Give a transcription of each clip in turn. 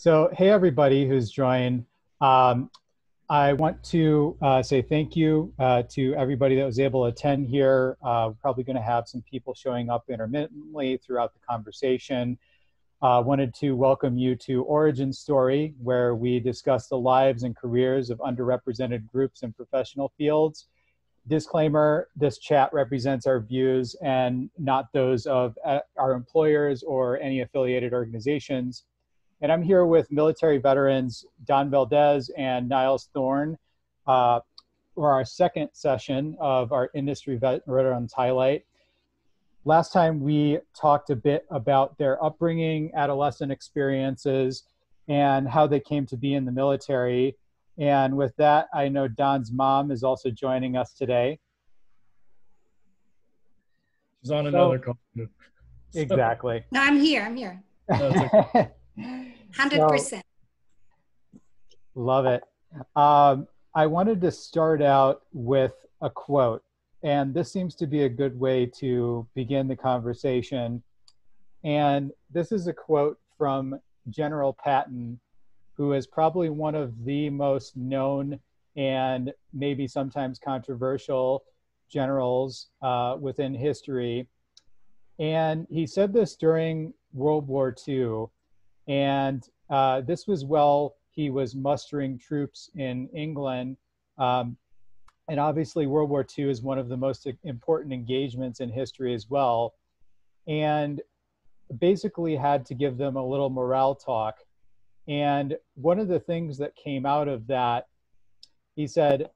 So, hey, everybody who's joined. Um, I want to say thank you to everybody that was able to attend here. We're probably going to have some people showing up intermittently throughout the conversation. Wanted to welcome you to Origin Story, where we discuss the lives and careers of underrepresented groups and professional fields. Disclaimer, this chat represents our views and not those of our employers or any affiliated organizations. And I'm here with military veterans Don Valdez and Nyles Thorne for our second session of our Industry Veterans Highlight. Last time we talked a bit about their upbringing, adolescent experiences, and how they came to be in the military. And with that, I know Don's mom is also joining us today. She's on another call. Exactly. No, I'm here. That's okay. 100%. Love it. I wanted to start out with a quote, and this seems to be a good way to begin the conversation. And this is a quote from General Patton, who is probably one of the most known and maybe sometimes controversial generals within history. And he said this during World War II. And this was while he was mustering troops in England. And obviously World War II is one of the most important engagements in history as well. And basically had to give them a little morale talk. And one of the things that came out of that, he said,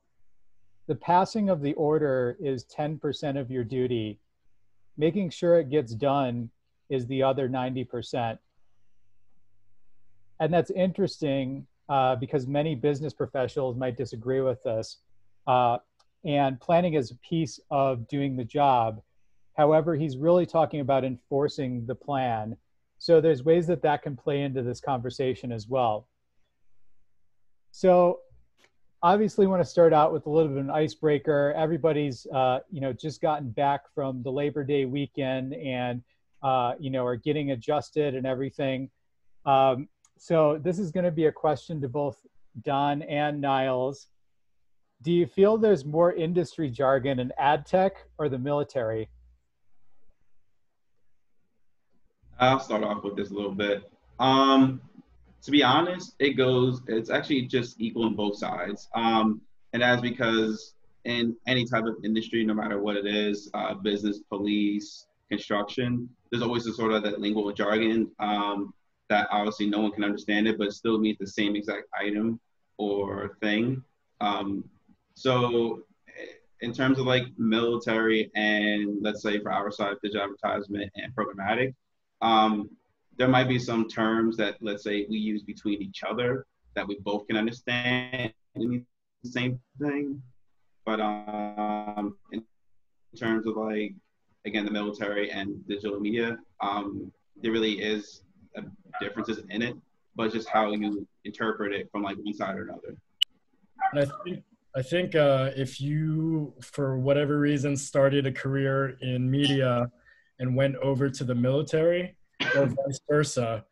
the passing of the order is 10% of your duty. Making sure it gets done is the other 90%. And that's interesting because many business professionals might disagree with this. And planning is a piece of doing the job. However, he's really talking about enforcing the plan. So there's ways that that can play into this conversation as well. So obviously want to start out with a little bit of an icebreaker. Everybody's just gotten back from the Labor Day weekend and are getting adjusted and everything. So this is going to be a question to both Don and Nyles. Do you feel there's more industry jargon in ad tech or the military? I'll start off with this a little bit. To be honest, it's actually just equal on both sides. And that's because in any type of industry, no matter what it is, business, police, construction, there's always a sort of that lingual jargon that obviously no one can understand it, but still means the same exact item or thing. So in terms of like military and let's say for our side, digital advertisement and programmatic, there might be some terms that let's say we use between each other that we both can understand and mean the same thing. But in terms of like, again, the military and digital media, there really is differences in it, but just how you interpret it from like one side or another. And I think if you, for whatever reason, started a career in media and went over to the military or vice versa,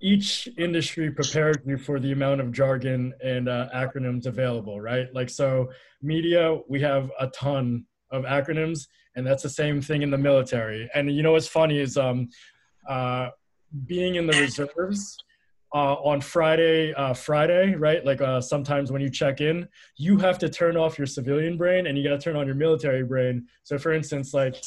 each industry prepares you for the amount of jargon and acronyms available, right? Like, so media, we have a ton of acronyms, and that's the same thing in the military. And you know what's funny is being in the reserves on Friday, right? Like sometimes when you check in, you have to turn off your civilian brain and you got to turn on your military brain. So for instance, like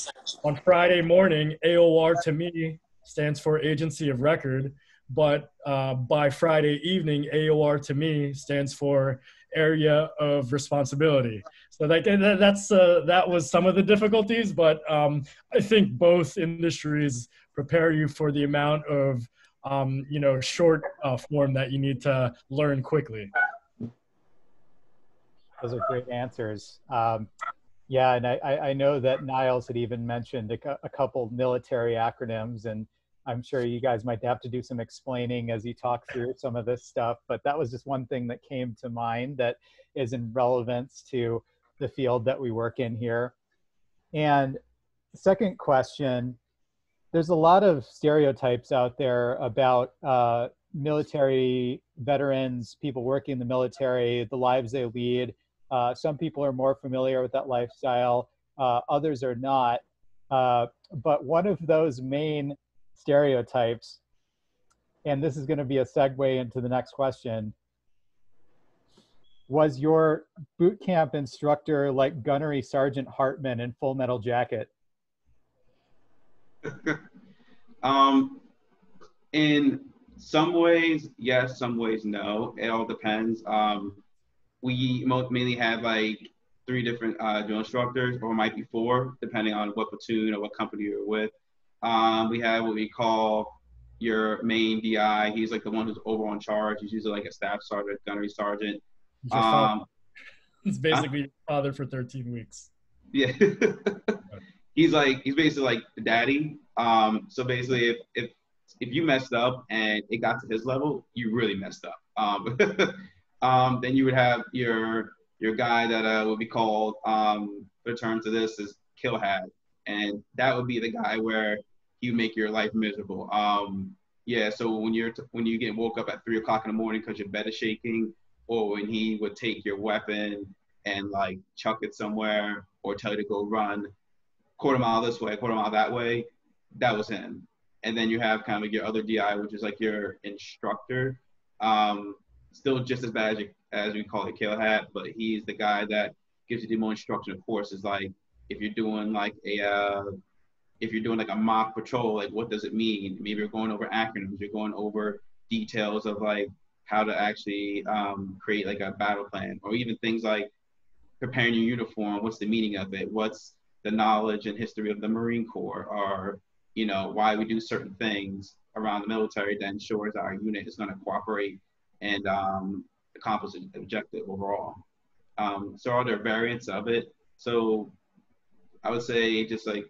on Friday morning, AOR to me stands for Agency of Record, but by Friday evening, AOR to me stands for Area of Responsibility. So that was some of the difficulties, but I think both industries prepare you for the amount of short form that you need to learn quickly. Those are great answers. Yeah, and I know that Nyles had even mentioned a couple military acronyms, and I'm sure you guys might have to do some explaining as you talk through some of this stuff, but that was just one thing that came to mind that is in relevance to the field that we work in here. And second question, there's a lot of stereotypes out there about military veterans, people working in the military, the lives they lead. Some people are more familiar with that lifestyle, others are not. But one of those main stereotypes, and this is going to be a segue into the next question, was your boot camp instructor like Gunnery Sergeant Hartman in Full Metal Jacket? In some ways, yes, some ways, no. It all depends. We mainly have like 3 different drill instructors, or it might be 4, depending on what platoon or what company you're with. We have what we call your main DI. He's like the one who's over on charge. He's usually like a staff sergeant, gunnery sergeant. He's basically your father for 13 weeks. Yeah. He's basically like the daddy. So basically if you messed up and it got to his level, you really messed up. Then you would have your guy that would be called, the term to this is kill hat. And that would be the guy where he would make your life miserable. Yeah, so when you get woke up at 3 o'clock in the morning because your bed is shaking, or when he would take your weapon and like chuck it somewhere, or tell you to go run quarter mile this way, quarter mile that way, that was him. And then you have kind of like your other DI, which is like your instructor. Still just as bad as we call it kill hat, but he's the guy that gives you the more instruction. Of course, is like if you're doing like a mock patrol, like what does it mean? Maybe you're going over acronyms, you're going over details of like how to actually create like a battle plan, or even things like preparing your uniform. What's the meaning of it? What's the knowledge and history of the Marine Corps, or why we do certain things around the military that ensures our unit is going to cooperate and accomplish an objective overall. So are there variants of it? So I would say just to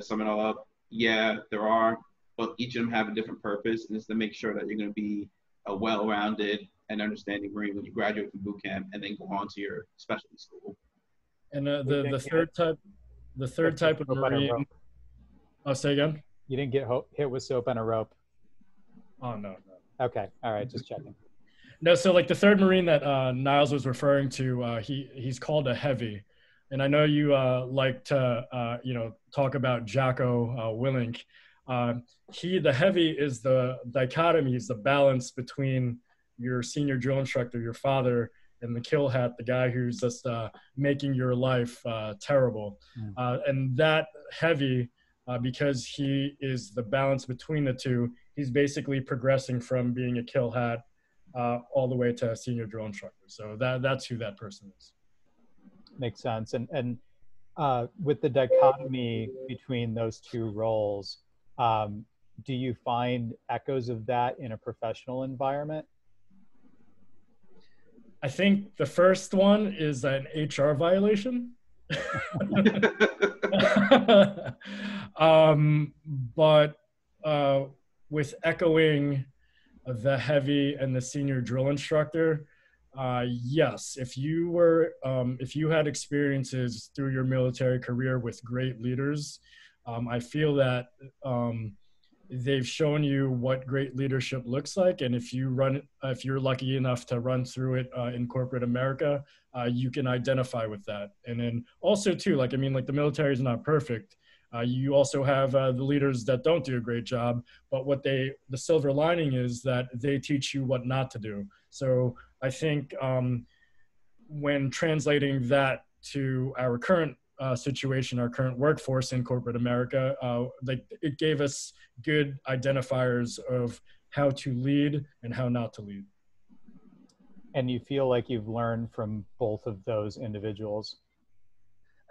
sum it all up, yeah, there are, but each of them have a different purpose, and it's to make sure that you're going to be a well-rounded and understanding Marine when you graduate from boot camp and then go on to your specialty school. And the third type of Marine. I'll say again. You didn't get hit with soap on a rope. Oh no. Okay, all right, just checking. No, so like the third Marine that Nyles was referring to, he's called a heavy, and I know you like to talk about Jocko Willink. The heavy is the dichotomy, is the balance between your senior drill instructor, your father, and the kill hat, the guy who's just making your life terrible. And that heavy, because he is the balance between the two, he's basically progressing from being a kill hat all the way to a senior drill instructor. So that's who that person is. Makes sense. And with the dichotomy between those 2 roles, do you find echoes of that in a professional environment? I think the first one is an HR violation. But with echoing the heavy and the senior drill instructor, yes, if you had experiences through your military career with great leaders, I feel that they've shown you what great leadership looks like, and if you're lucky enough to run through it in corporate America, you can identify with that. And then also too, like the military is not perfect. You also have the leaders that don't do a great job, but the silver lining is that they teach you what not to do. So I think when translating that to our current situation, our current workforce in corporate America, it gave us good identifiers of how to lead and how not to lead. And you feel like you've learned from both of those individuals?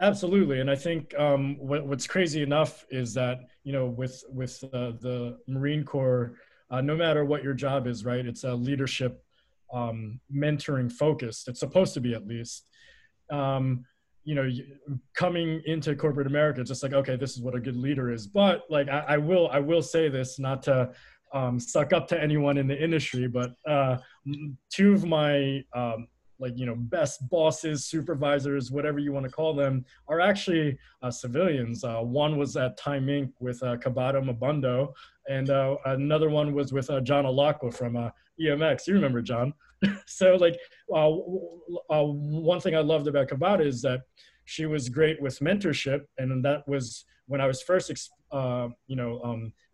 Absolutely. And I think what's crazy enough is that, with the Marine Corps, no matter what your job is, right, it's a leadership mentoring focused. It's supposed to be, at least. Coming into corporate America, it's just like, okay, this is what a good leader is. But like, I will say this, not to suck up to anyone in the industry, but 2 of my like, best bosses, supervisors, whatever you want to call them, are actually civilians. One was at Time Inc. with Kabata Mabundo, and another one was with John Alakwa from EMX. You remember John? So like, one thing I loved about Kabata is that she was great with mentorship, and that was when I was first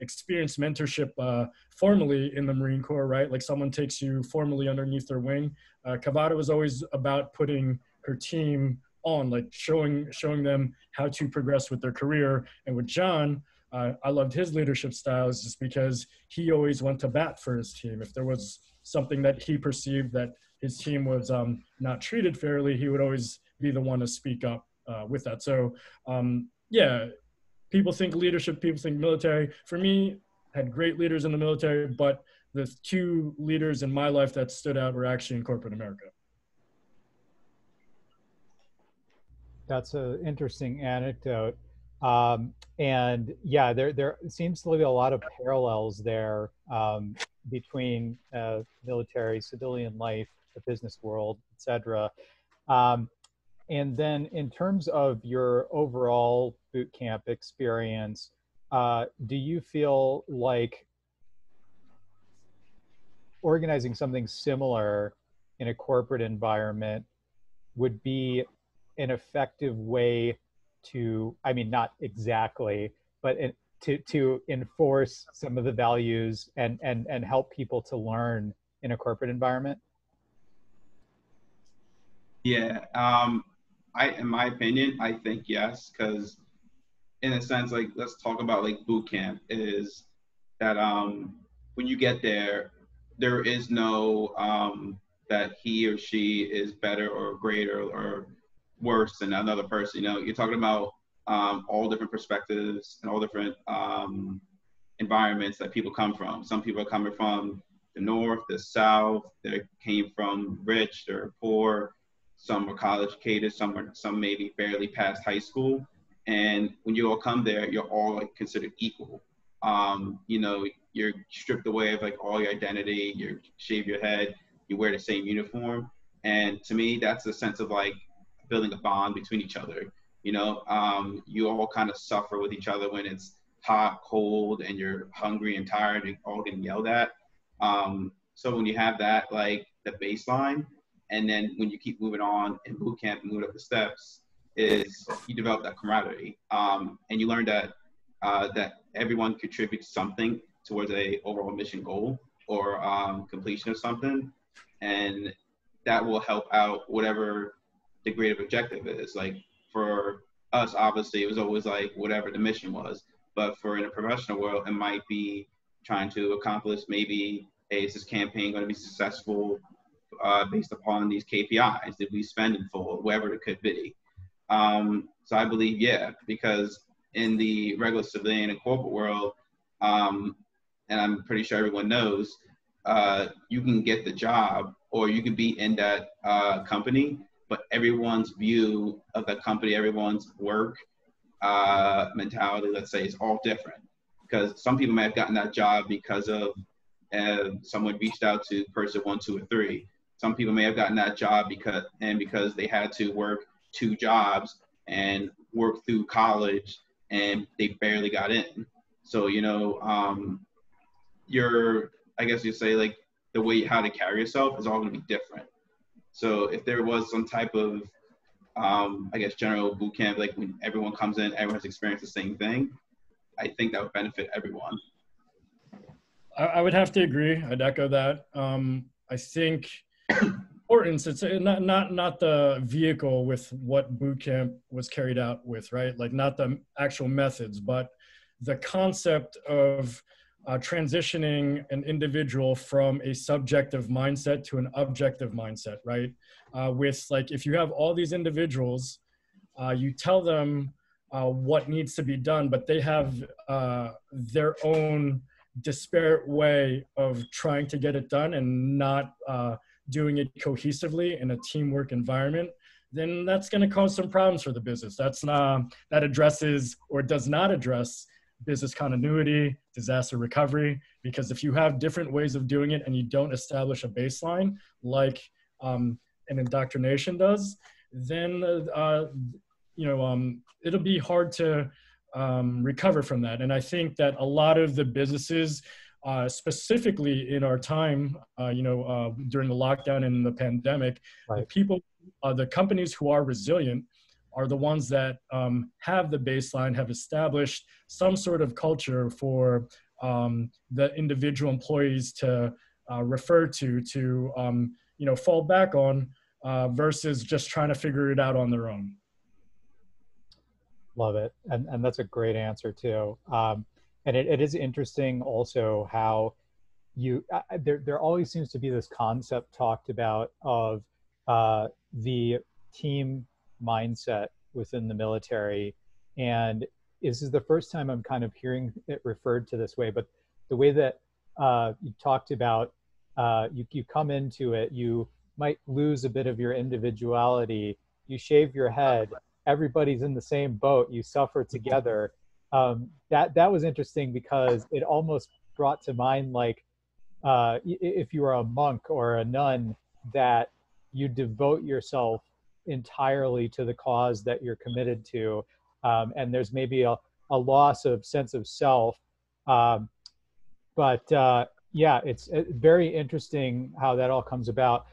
experienced mentorship formally in the Marine Corps, right? Like someone takes you formally underneath their wing. Kabata was always about putting her team on, like showing them how to progress with their career. And with John, I loved his leadership styles just because he always went to bat for his team. If there was something that he perceived that his team was not treated fairly, he would always be the one to speak up with that. So yeah, people think leadership, people think military. For me, I had great leaders in the military, but the two leaders in my life that stood out were actually in corporate America. That's an interesting anecdote. And yeah, there seems to be a lot of parallels there between military, civilian life, the business world, etc. And then in terms of your overall boot camp experience, do you feel like organizing something similar in a corporate environment would be an effective way to, I mean, not exactly, but to enforce some of the values and help people to learn in a corporate environment? Yeah, in my opinion, I think yes, because in a sense, like, let's talk about like boot camp is that when you get there, there is no that he or she is better or greater or worse than another person. You're talking about all different perspectives and all different environments that people come from. Some people are coming from the north, the south. They came from rich, they're poor. Some were college educated, some maybe barely past high school. And when you all come there, you're all like considered equal. You're stripped away of like all your identity. You shave your head, you wear the same uniform. And to me, that's a sense of like building a bond between each other. You all kind of suffer with each other when it's hot, cold, and you're hungry and tired, and all getting yelled at. So when you have that, like the baseline, and then when you keep moving on in boot camp and moving up the steps, is you develop that camaraderie, and you learn that that everyone contributes something towards a overall mission goal or completion of something, and that will help out whatever the greater objective is. Like for us, obviously, it was always like whatever the mission was, but for in a professional world, it might be trying to accomplish maybe, hey, is this campaign going to be successful based upon these KPIs that we spend in full, whatever it could be. So I believe, yeah, because in the regular civilian and corporate world, and I'm pretty sure everyone knows, you can get the job or you can be in that company, but everyone's view of the company, everyone's work mentality, let's say, is all different. Because some people may have gotten that job because of someone reached out to person 1, 2, or 3. Some people may have gotten that job because they had to work 2 jobs and work through college and they barely got in. So, I guess you say like the way how to carry yourself is all going to be different. So if there was some type of, general boot camp, like when everyone comes in, everyone has experienced the same thing, I think that would benefit everyone. I would have to agree. I'd echo that. I think importance, it's not the vehicle with what boot camp was carried out with, right? Like not the actual methods, but the concept of transitioning an individual from a subjective mindset to an objective mindset, right? With like, if you have all these individuals, you tell them what needs to be done, but they have their own disparate way of trying to get it done and not doing it cohesively in a teamwork environment, then that's going to cause some problems for the business. That addresses or does not address business continuity, disaster recovery, because if you have different ways of doing it and you don't establish a baseline, like and indoctrination does, then it'll be hard to recover from that. And I think that a lot of the businesses, specifically in our time, during the lockdown and the pandemic, Right. the people, the companies who are resilient are the ones that have the baseline, have established some sort of culture for the individual employees to refer to fall back on, versus just trying to figure it out on their own. Love it. And that's a great answer too. And it is interesting also how there always seems to be this concept talked about of the team mindset within the military. And this is the first time I'm kind of hearing it referred to this way, but the way that you talked about, you come into it, you might lose a bit of your individuality, you shave your head, everybody's in the same boat, you suffer together. That was interesting because it almost brought to mind, like, if you were a monk or a nun, that you devote yourself entirely to the cause that you're committed to, and there's maybe a loss of sense of self, but yeah, it's very interesting how that all comes about.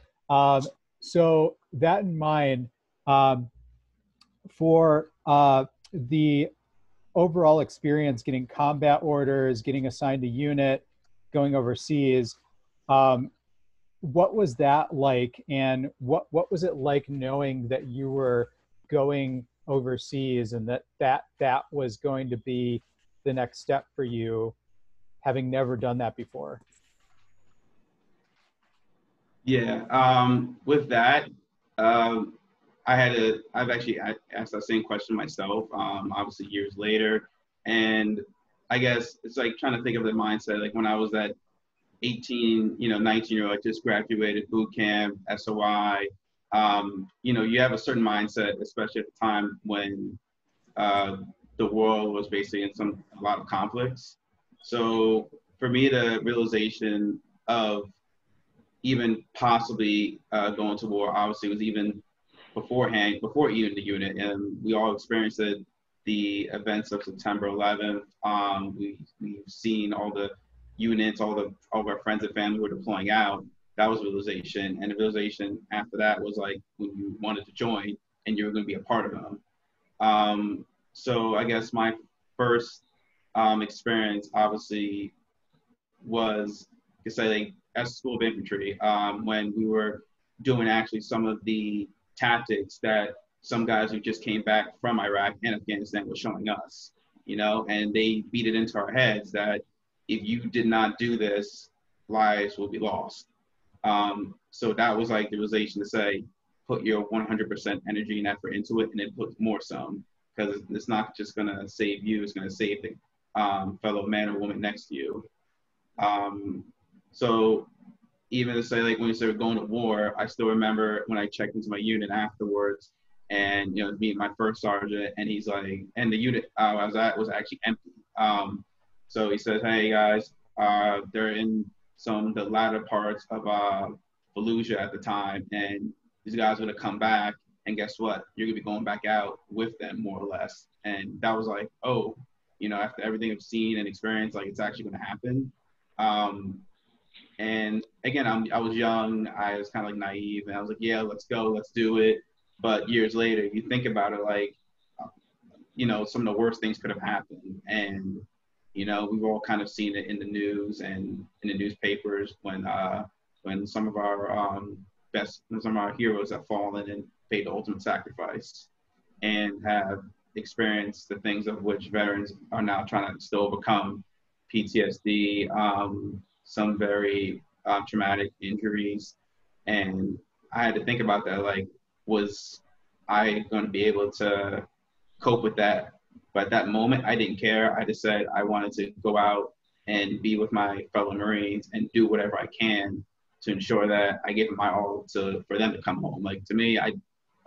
So that in mind, for the overall experience, getting combat orders, getting assigned a unit, going overseas, what was that like? And what was it like knowing that you were going overseas and that was going to be the next step for you, having never done that before? Yeah, with that, I've actually asked that same question myself, obviously years later. And I guess it's like trying to think of the mindset, like when I was that 18, 19-year-old, like just graduated boot camp, SOI, you have a certain mindset, especially at the time when the world was basically in a lot of conflicts. So for me, the realization of even possibly going to war, obviously was even beforehand, before even the unit, and we all experienced it, the events of September 11th. We've seen all the units, all of our friends and family were deploying out. That was realization, and the realization after that was like when you wanted to join and you were going to be a part of them. So I guess my first experience obviously was, to say, like, at School of Infantry, when we were doing actually some of the tactics that some guys who just came back from Iraq and Afghanistan were showing us, and they beat it into our heads that if you did not do this, lives will be lost. So that was like the realization to say, put your 100% energy and effort into it, and then put more some, because it's not just going to save you, it's going to save the fellow man or woman next to you. So even to say, like, when we started going to war, I still remember when I checked into my unit afterwards, and meeting my first sergeant, and he's like, and the unit I was at was actually empty. So he says, hey guys, they're in the latter parts of Fallujah at the time, and these guys are gonna come back, and guess what? You're gonna be going back out with them, more or less. And that was like, oh, after everything I've seen and experienced, like, it's actually gonna happen. And again, I was young, I was kind of like naive, and I was like, yeah, let's go, let's do it. But years later, you think about it, like, some of the worst things could have happened. And, we've all kind of seen it in the news and in the newspapers when some of our some of our heroes have fallen and paid the ultimate sacrifice and have experienced the things of which veterans are now trying to still overcome: PTSD, some very traumatic injuries. And I had to think about that, like, was I going to be able to cope with that? But at that moment, I didn't care. I just said I wanted to go out and be with my fellow Marines and do whatever I can to ensure that I give my all for them to come home. Like, to me, I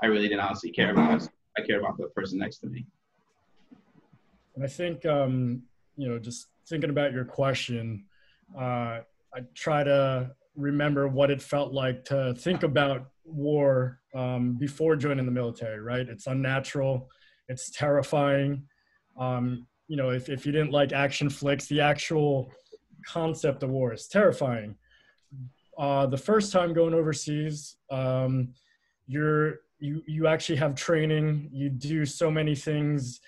really didn't honestly care about us. I care about the person next to me. And I think, just thinking about your question, I try to remember what it felt like to think about war before joining the military, right? It's unnatural, it's terrifying. You know, if you didn't like action flicks, the actual concept of war is terrifying. The first time going overseas, you actually have training, you do so many things,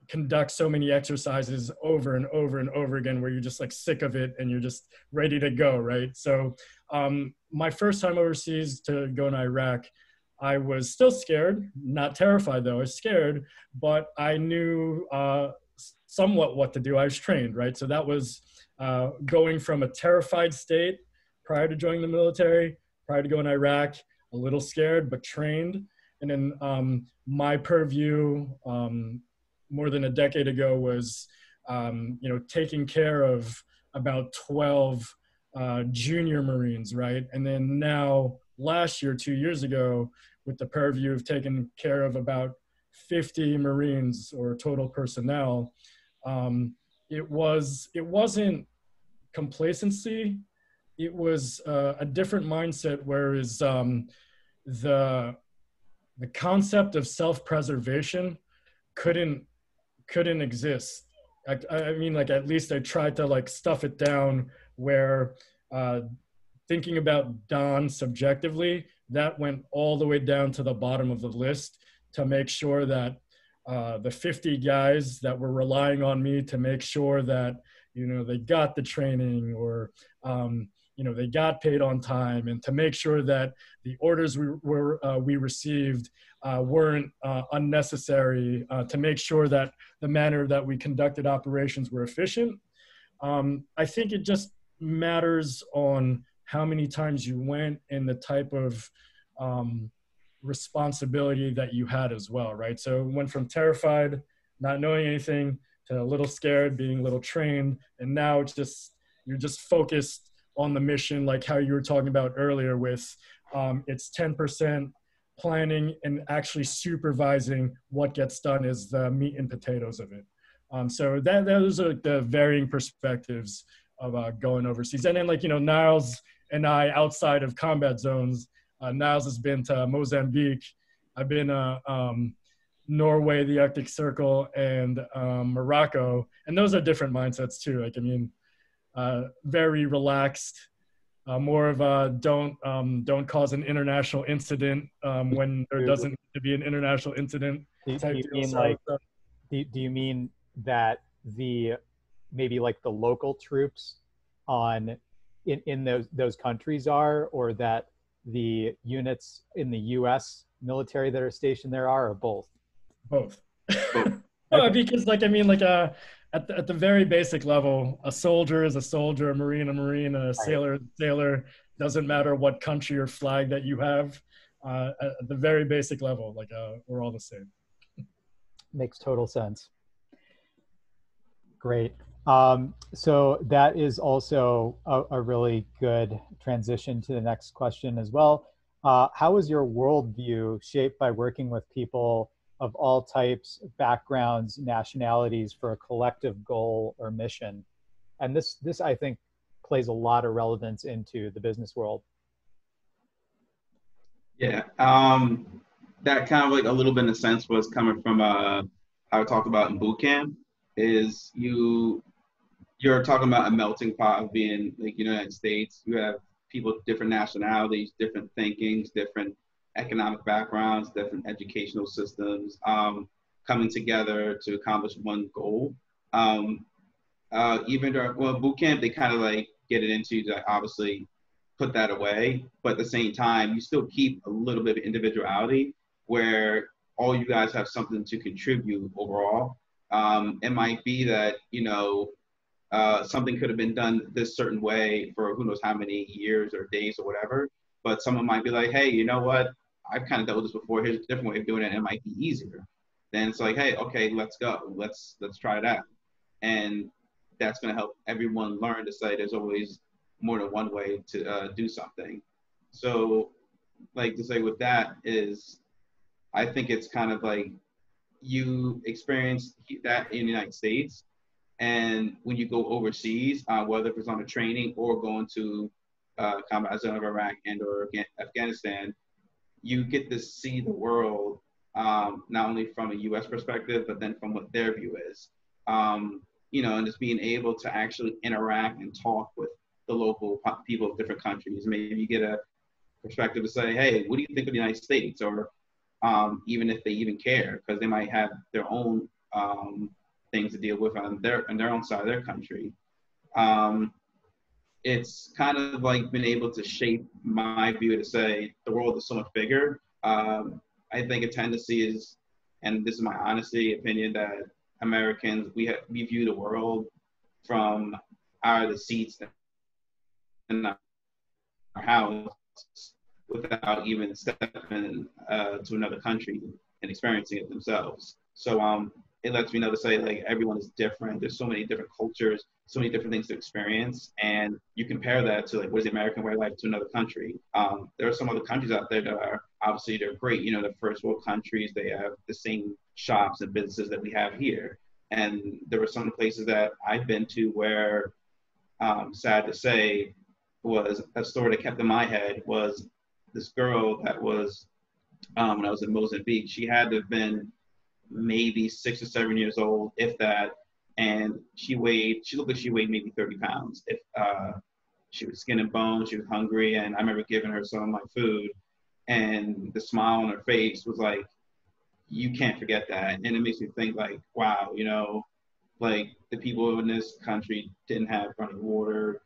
conduct so many exercises over and over and over again where you're just like sick of it and you're just ready to go, right? So my first time overseas to go in Iraq, I was still scared, not terrified though, I was scared, but I knew somewhat what to do. I was trained, right? So that was going from a terrified state prior to joining the military, prior to going to Iraq, a little scared, but trained. And then my purview more than a decade ago was, taking care of about 12 junior Marines, right? And then now last year, 2 years ago, with the purview of taking care of about 50 Marines or total personnel, it wasn't complacency. It was a different mindset, whereas the concept of self-preservation couldn't exist. I mean, like, at least I tried to like stuff it down where thinking about Don subjectively, that went all the way down to the bottom of the list to make sure that the 50 guys that were relying on me to make sure that, they got the training or, they got paid on time, and to make sure that the orders we received weren't unnecessary, to make sure that the manner that we conducted operations were efficient. I think it just matters on how many times you went and the type of responsibility that you had as well, right? So it went from terrified, not knowing anything, to a little scared, being a little trained, and now it's just, you're just focused on the mission, like how you were talking about earlier with it's 10% planning and actually supervising what gets done is the meat and potatoes of it. So those are the varying perspectives of going overseas. And then, like, Nyles and I, outside of combat zones, Nyles has been to Mozambique. I've been Norway, the Arctic Circle, and Morocco. And those are different mindsets too. Like, I mean, very relaxed, more of a don't cause an international incident when there doesn't need to be an international incident. Do you mean that maybe like the local troops in those countries are, or that the units in the U.S. military that are stationed there are, or both? Both. No, because, like, I mean, like, at the very basic level, a soldier is a soldier, a marine, a sailor is a sailor. Doesn't matter what country or flag that you have. At the very basic level, like, we're all the same. Makes total sense. Great. So that is also a really good transition to the next question as well. How is your worldview shaped by working with people of all types, backgrounds, nationalities for a collective goal or mission? And this I think plays a lot of relevance into the business world. Yeah, that kind of like a little bit in a sense was coming from how I talked about in boot camp, is you're talking about a melting pot of being like United States. You have people with different nationalities, different thinkings, different economic backgrounds, different educational systems, coming together to accomplish one goal. Even during boot camp, they kind of like get it into like obviously put that away, but at the same time, you still keep a little bit of individuality where all you guys have something to contribute overall. It might be that something could have been done this certain way for who knows how many years or days or whatever, but someone might be like, hey, you know what? I've kind of dealt with this before. Here's a different way of doing it. And it might be easier. Then it's like, hey, okay, let's go. Let's try it out. And that's going to help everyone learn to say there's always more than one way to do something. So, like, to say with that is, I think it's kind of like you experience that in the United States. And when you go overseas, whether it's on a training or going to combat zone of Iraq and or Afghanistan, you get to see the world not only from a U.S. perspective, but then from what their view is. You know, and just being able to actually interact and talk with the local people of different countries. Maybe you get a perspective to say, hey, what do you think of the United States? Or even if they even care, because they might have their own things to deal with on their own side of their country. It's kind of like been able to shape my view to say the world is so much bigger. I think a tendency is, and this is my honesty opinion, that Americans, we view the world from the seats in our house without even stepping to another country and experiencing it themselves. So it lets me know to say, like, everyone is different. There's so many different cultures, so many different things to experience. And you compare that to, like, what is the American way of life to another country. There are some other countries out there that are, obviously, they're great. You know, the first world countries, they have the same shops and businesses that we have here. And there were some places that I've been to where, sad to say, was a story that kept in my head was this girl that was, when I was in Mozambique, she had to have been maybe 6 or 7 years old, if that, and she looked like she weighed maybe 30 pounds. If she was skin and bone, she was hungry, and I remember giving her some of my food, and the smile on her face was like, you can't forget that. And it makes me think, like, wow, you know, like, the people in this country didn't have running water,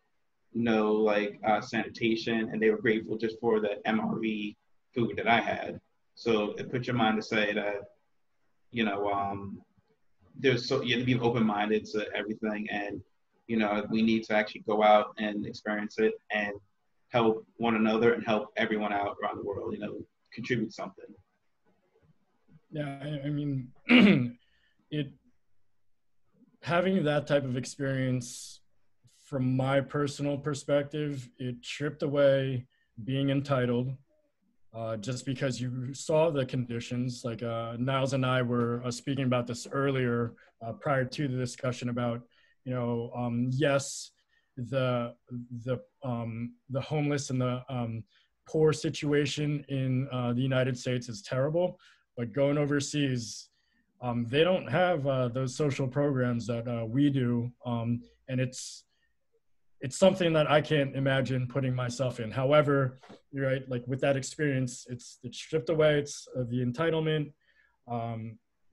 no, like, sanitation, and they were grateful just for the MRE food that I had. So it puts your mind to say that, you know, you have to be open-minded to everything, and, you know, we need to actually go out and experience it and help one another and help everyone out around the world, you know, contribute something. Yeah, I mean, having that type of experience, from my personal perspective, it stripped away being entitled. Just because you saw the conditions, like Nyles and I were speaking about this earlier prior to the discussion about, you know, yes, the homeless and the poor situation in the United States is terrible, but going overseas, they don't have those social programs that we do, and it's something that I can't imagine putting myself in. However, you're right, like, with that experience, it's stripped away, it's the entitlement,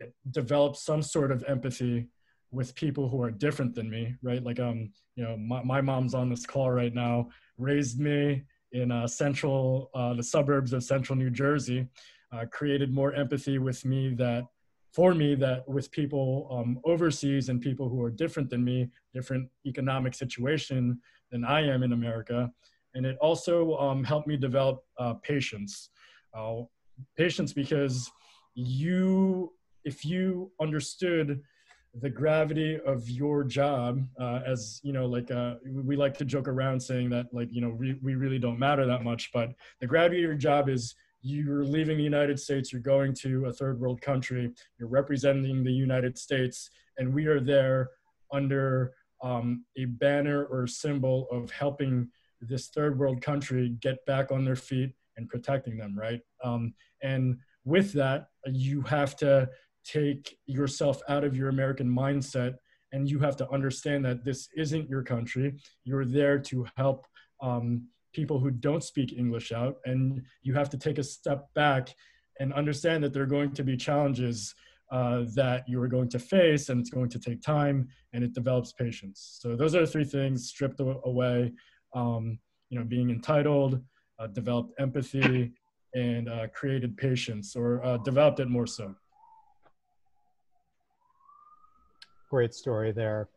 it develops some sort of empathy with people who are different than me, right? Like, you know, my mom's on this call right now, raised me in the suburbs of central New Jersey, created more empathy with me that with people overseas and people who are different than me, different economic situation than I am in America. And it also helped me develop patience. Patience because if you understood the gravity of your job, as, you know, like, we like to joke around saying that, like, you know, we really don't matter that much, but the gravity of your job is, you're leaving the United States, you're going to a third world country, you're representing the United States, and we are there under a banner or symbol of helping this third world country get back on their feet and protecting them, right? And with that, you have to take yourself out of your American mindset, and you have to understand that this isn't your country. You're there to help people who don't speak English out, and you have to take a step back and understand that there are going to be challenges that you are going to face, and it's going to take time, and it develops patience. So those are the three things stripped away: you know, being entitled, developed empathy, and created patience, or developed it more so. Great story there.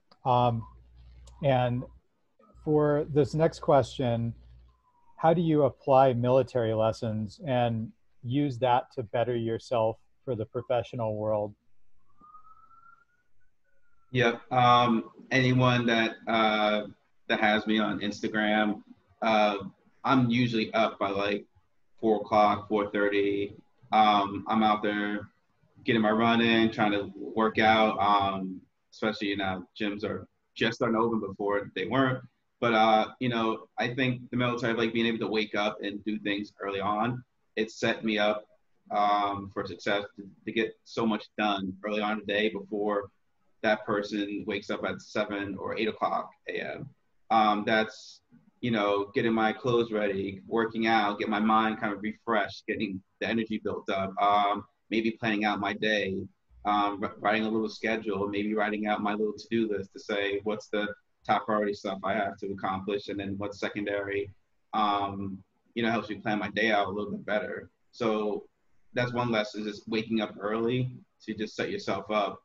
And for this next question, how do you apply military lessons and use that to better yourself for the professional world? Yep. Anyone that has me on Instagram, I'm usually up by like 4 o'clock, 4:30. I'm out there getting my run in, trying to work out. Especially, you know, gyms are just starting to open. Before they weren't. But you know, I think the military, like being able to wake up and do things early on, it set me up for success to get so much done early on in the day before that person wakes up at 7 or 8 o'clock a.m. That's, you know, getting my clothes ready, working out, get my mind kind of refreshed, getting the energy built up, maybe planning out my day, writing a little schedule, maybe writing out my little to-do list to say what's the top priority stuff I have to accomplish, and then what's secondary. You know, helps me plan my day out a little bit better. So that's one lesson, is just waking up early to just set yourself up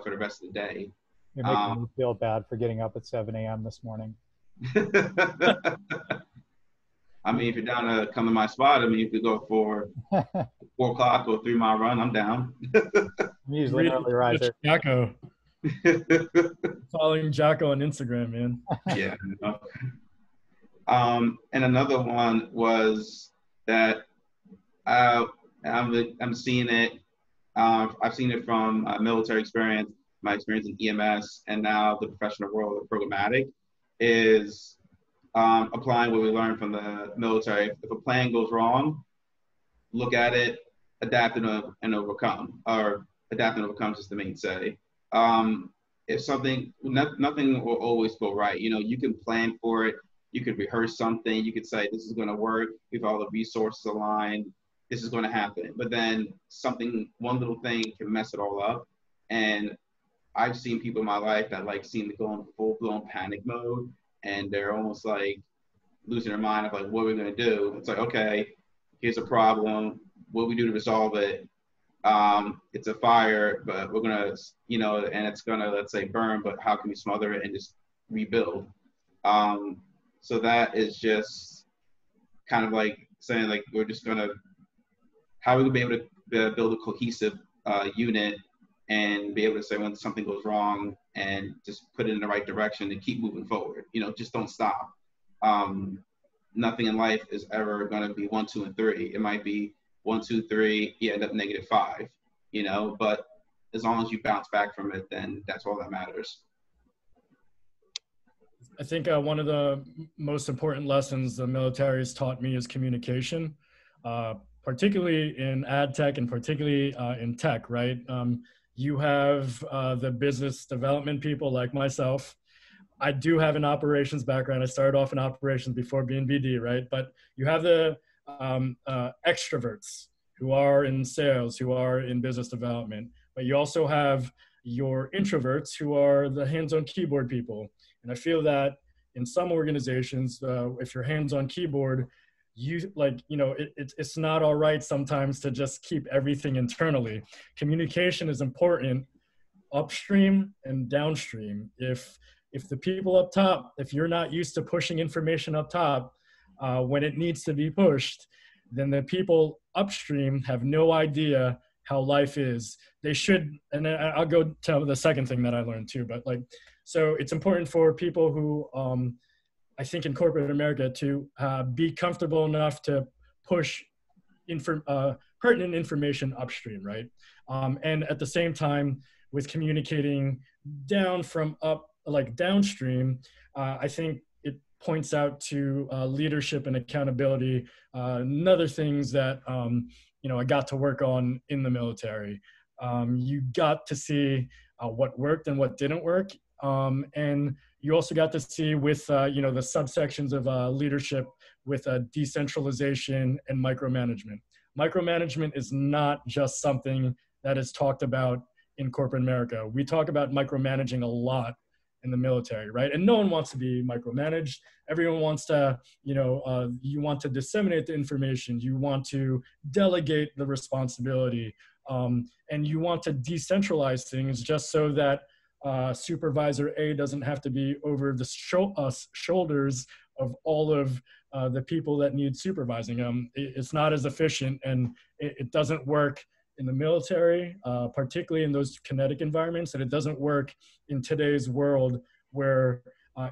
for the rest of the day. You're making me feel bad for getting up at 7 a.m. this morning. I mean, if you're down to come to my spot, I mean, you could go for 4 o'clock or 3-mile run. I'm down. I'm usually an early riser. Jacko. Following Jacko on Instagram, man. Yeah. And another one was that I'm seeing it. I've seen it from military experience, my experience in EMS, and now the professional world of programmatic, is applying what we learned from the military. If a plan goes wrong, look at it, adapt and overcome, or adapt and overcome is the main say. If something, nothing will always go right. You know, you can plan for it, you could rehearse something, you could say this is going to work, we have all the resources aligned, this is going to happen. But then one little thing can mess it all up. And I've seen people in my life that like seem to go in full-blown panic mode, and they're almost like losing their mind of like, what are we going to do? It's like, okay, here's a problem, what do we do to resolve it? It's a fire, but we're going to, you know, and it's going to, let's say, burn, but how can we smother it and just rebuild? So that is just kind of like saying, like, we're just going to, how are we going to be able to build a cohesive unit and be able to say when something goes wrong and just put it in the right direction and keep moving forward. You know, just don't stop. Nothing in life is ever going to be 1, 2, and 3. It might be 1, 2, 3, you end up -5, you know, but as long as you bounce back from it, then that's all that matters. I think one of the most important lessons the military has taught me is communication, particularly in ad tech and particularly in tech, right? You have the business development people like myself. I do have an operations background. I started off in operations before being BD, right? But you have the extroverts who are in sales, who are in business development. But you also have your introverts who are the hands-on keyboard people. And I feel that in some organizations, if you're hands-on keyboard, it's not all right sometimes to just keep everything internally. Communication is important upstream and downstream. If the people up top, if you're not used to pushing information up top when it needs to be pushed, then the people upstream have no idea how life is. They should, and I'll go tell the second thing that I learned too, but like, so it's important for people who, I think in corporate America to be comfortable enough to push pertinent information upstream, right? And at the same time, with communicating down from up, like downstream, I think it points out to leadership and accountability, another things that, I got to work on in the military. You got to see what worked and what didn't work. And you also got to see with, the subsections of leadership with decentralization and micromanagement. Micromanagement is not just something that is talked about in corporate America. We talk about micromanaging a lot in the military, right? And no one wants to be micromanaged. Everyone wants to, you want to disseminate the information. You want to delegate the responsibility. And you want to decentralize things just so that Supervisor A doesn't have to be over the shoulders of all of the people that need supervising. It's not as efficient, and it doesn't work in the military, particularly in those kinetic environments, and it doesn't work in today's world where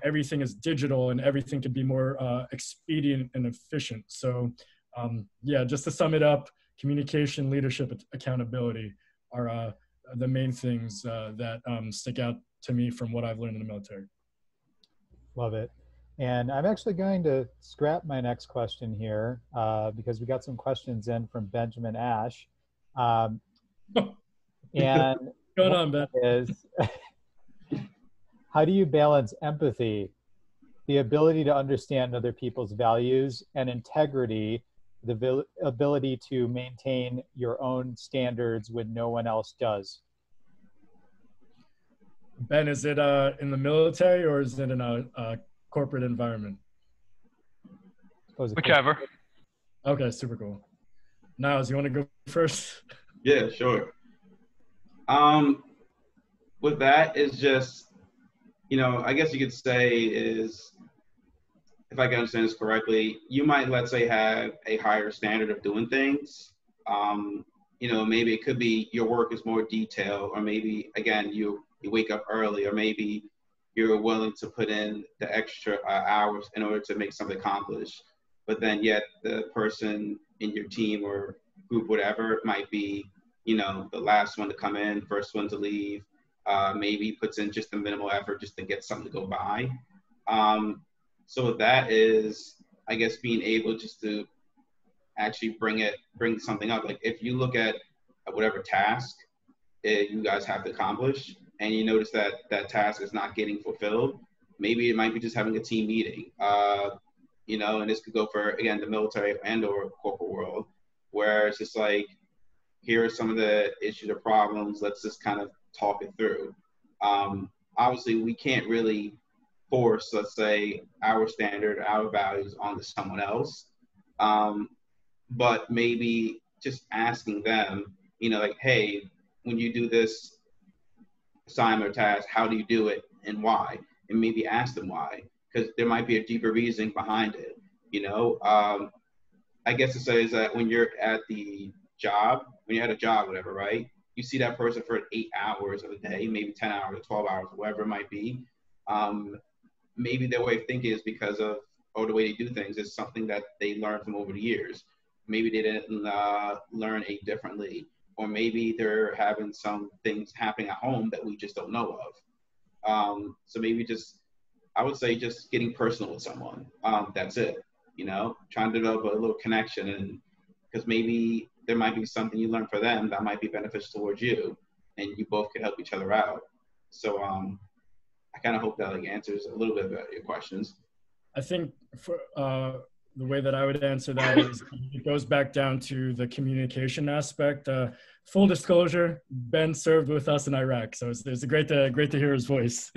everything is digital and everything could be more expedient and efficient. So just to sum it up, communication, leadership, accountability are the main things that stick out to me from what I've learned in the military. Love it. And I'm actually going to scrap my next question here because we got some questions in from Benjamin Ash. And What's going on, Ben? is how do you balance empathy, the ability to understand other people's values, and integrity, the ability to maintain your own standards when no one else does? Ben, is it in the military or is it in a corporate environment? Whichever. Okay, super cool. Nyles, you want to go first? Yeah, sure. With that is just, I guess you could say is, if I can understand this correctly, you might, let's say, have a higher standard of doing things. Maybe it could be your work is more detailed, or maybe, again, you wake up early, or maybe you're willing to put in the extra hours in order to make something accomplished. But then yet the person in your team or group, whatever, might be, the last one to come in, first one to leave, maybe puts in just a minimal effort just to get something to go by. So that is, I guess, being able just to actually bring something up. Like if you look at whatever task you guys have to accomplish, and you notice that that task is not getting fulfilled, maybe it might be just having a team meeting. And this could go for, again, the military and or corporate world, where it's just like, here are some of the issues or problems, let's just kind of talk it through. Obviously, we can't really force, let's say, our standard, our values onto someone else. But maybe just asking them, like, hey, when you do this assignment or task, how do you do it and why? And maybe ask them why, because there might be a deeper reasoning behind it. I guess to say is that when you're at a job, whatever, right? You see that person for 8 hours of the day, maybe 10 hours, 12 hours, whatever it might be. Maybe their way of thinking is because of, or the way they do things is something that they learned from over the years. Maybe they didn't learn it differently, or maybe they're having some things happening at home that we just don't know of. So maybe I would say just getting personal with someone. That's it. Trying to develop a little connection, and because maybe there might be something you learn for them that might be beneficial towards you, and you both can help each other out. So I kind of hope that answers a little bit about your questions. I think for the way that I would answer that is it goes back down to the communication aspect. Full disclosure, Ben served with us in Iraq, so it's great to hear his voice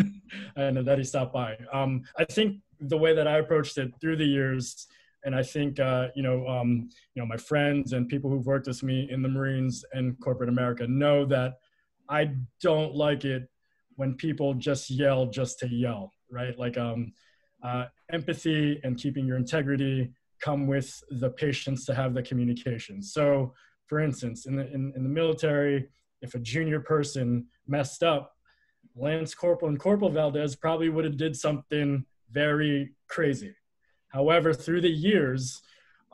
and that he stopped by. I think the way that I approached it through the years, and I think my friends and people who've worked with me in the Marines and corporate America know that I don't like it when people just yell just to yell, right? Like empathy and keeping your integrity come with the patience to have the communication. So, for instance, in the military, if a junior person messed up, Lance Corporal and Corporal Valdez probably would have did something very crazy. However, through the years,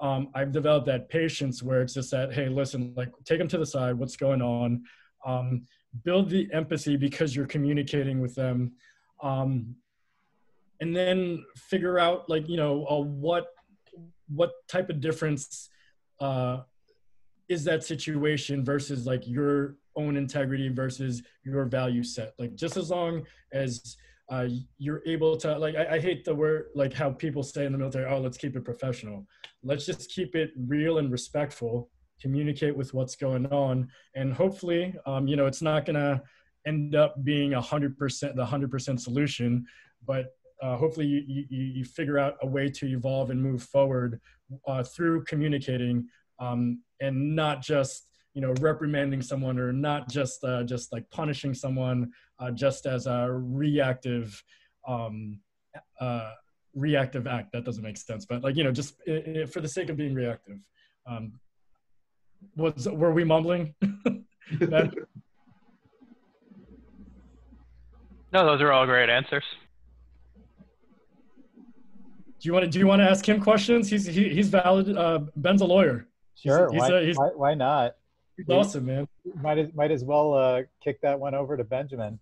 I've developed that patience where it's just that, hey, listen, like take them to the side, what's going on? Build the empathy because you're communicating with them. And then figure out what type of difference is that situation versus like your own integrity versus your value set. Like just as long as you're able to, like, I hate the word, like how people say in the military, oh, let's keep it professional. Let's just keep it real and respectful, communicate with what's going on. And hopefully, it's not going to end up being 100%, the 100% solution, but hopefully you figure out a way to evolve and move forward through communicating and not just, reprimanding someone or not just like punishing someone just as a reactive act. That doesn't make sense, but just for the sake of being reactive. Were we mumbling? No, those are all great answers. Do you want to ask him questions? He's valid. Ben's a lawyer. Sure. Why not? He's awesome, man. Might as well kick that one over to Benjamin.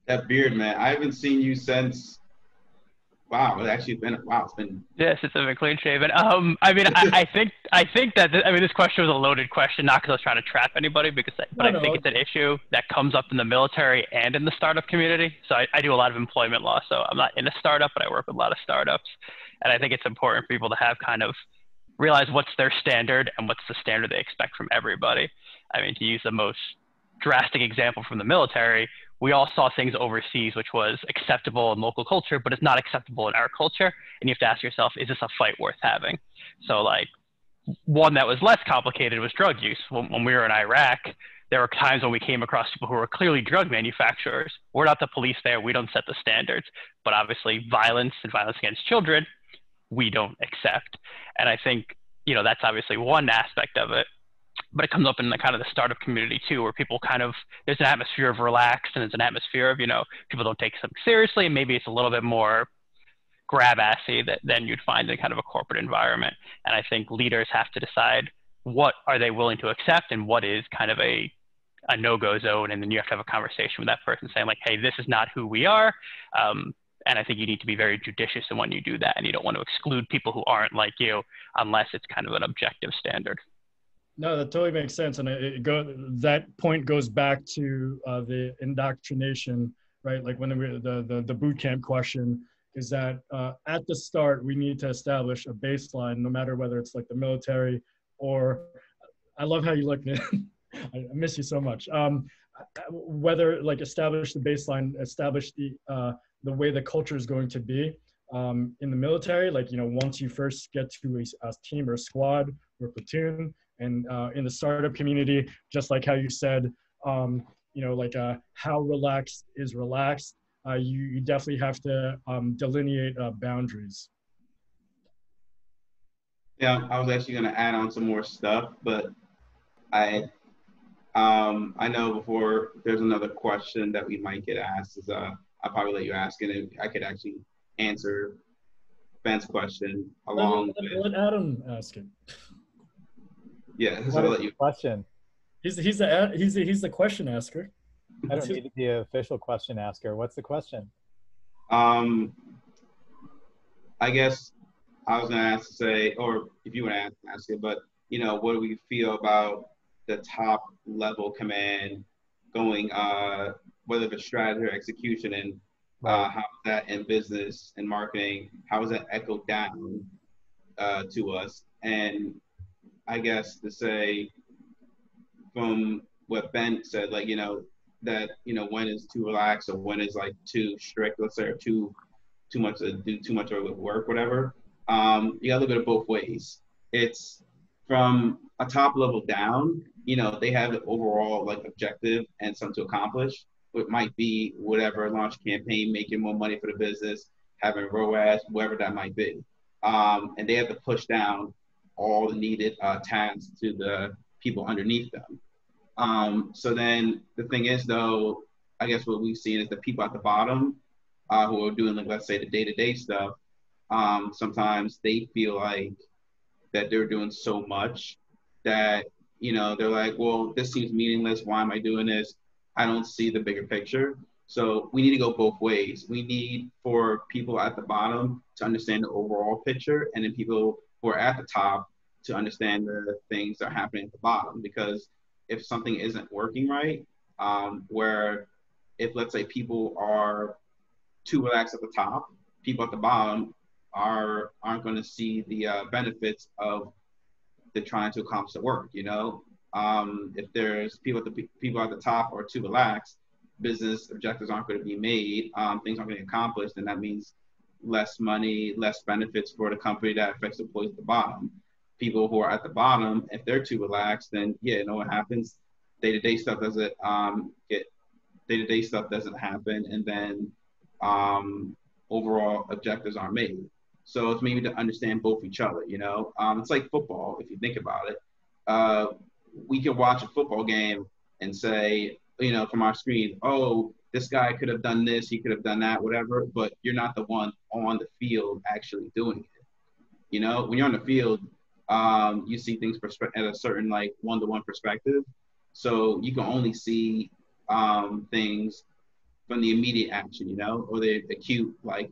That beard, man. I haven't seen you since. Wow, it's actually been. Wow, it's been. Yes, it's a bit clean shaven. I mean, I think that this question was a loaded question, not because I was trying to trap anybody, but I think it's an issue that comes up in the military and in the startup community. So I do a lot of employment law, so I'm not in a startup, but I work with a lot of startups, and I think it's important for people to have kind of realize what's their standard and what's the standard they expect from everybody. I mean, to use the most drastic example from the military, we all saw things overseas which was acceptable in local culture, but it's not acceptable in our culture. And you have to ask yourself, is this a fight worth having? So like one that was less complicated was drug use. When we were in Iraq, there were times when we came across people who were clearly drug manufacturers. We're not the police there. We don't set the standards. But obviously violence and violence against children, we don't accept. And I think, that's obviously one aspect of it. But it comes up in the kind of the startup community too, where people there's an atmosphere of relaxed and there's an atmosphere of, people don't take something seriously. And maybe it's a little bit more grab-assy than you'd find in kind of a corporate environment. And I think leaders have to decide what are they willing to accept and what is kind of a no-go zone. And then you have to have a conversation with that person saying like, hey, this is not who we are. And I think you need to be very judicious in when you do that. And you don't want to exclude people who aren't like you unless it's kind of an objective standard. No, that totally makes sense. And that point goes back to the indoctrination, right? Like when the boot camp question is that at the start, we need to establish a baseline, no matter whether it's like the military or, I love how you look, man. I miss you so much. Whether like establish the baseline, establish the way the culture is going to be in the military, like, once you first get to a team or a squad or platoon, and in the startup community, just like how you said, how relaxed is relaxed, you definitely have to delineate boundaries. Yeah, I was actually going to add on some more stuff, but I know before there's another question that we might get asked is I'll probably let you ask it, and I could actually answer Ben's question along with. Let Adam ask it. Yeah, so I'll let you. Question. He's the question asker. I don't need to be an official question asker. What's the question? I guess I was gonna or if you want to ask it, but what do we feel about the top level command going, whether it's strategy or execution, and how that in business and marketing, how is that echoed down to us? And I guess to say from what Ben said, like, that, when is too relaxed or when is like too strict, let's say, or too much to do too much of work, whatever. You gotta look at it both ways. It's from a top level down, they have an overall like objective and something to accomplish. It might be whatever, launch campaign, making more money for the business, having ROAS, whatever that might be. And they have to push down all the needed tasks to the people underneath them. So then the thing is, though, I guess what we've seen is the people at the bottom who are doing, like, let's say, the day-to-day stuff, sometimes they feel like that they're doing so much that, they're like, well, this seems meaningless. Why am I doing this? I don't see the bigger picture. So we need to go both ways. We need for people at the bottom to understand the overall picture, and then people who are at the top to understand the things that are happening at the bottom. Because if something isn't working right, where if, let's say, people are too relaxed at the top, people at the bottom aren't going to see the benefits of the trying to accomplish the work. If there's people at the top are too relaxed, business objectives aren't going to be made, things aren't going to be accomplished, and that means less money, less benefits for the company. That affects the employees at the bottom. People who are at the bottom, if they're too relaxed, then what happens? Day-to-day stuff doesn't happen, and then overall objectives aren't made. So it's maybe to understand both each other. It's like football if you think about it. We can watch a football game and say, from our screen, oh, this guy could have done this, he could have done that, whatever, but you're not the one on the field actually doing it. When you're on the field, you see things at a certain like one-to-one perspective. So you can only see things from the immediate action, you know, or the acute like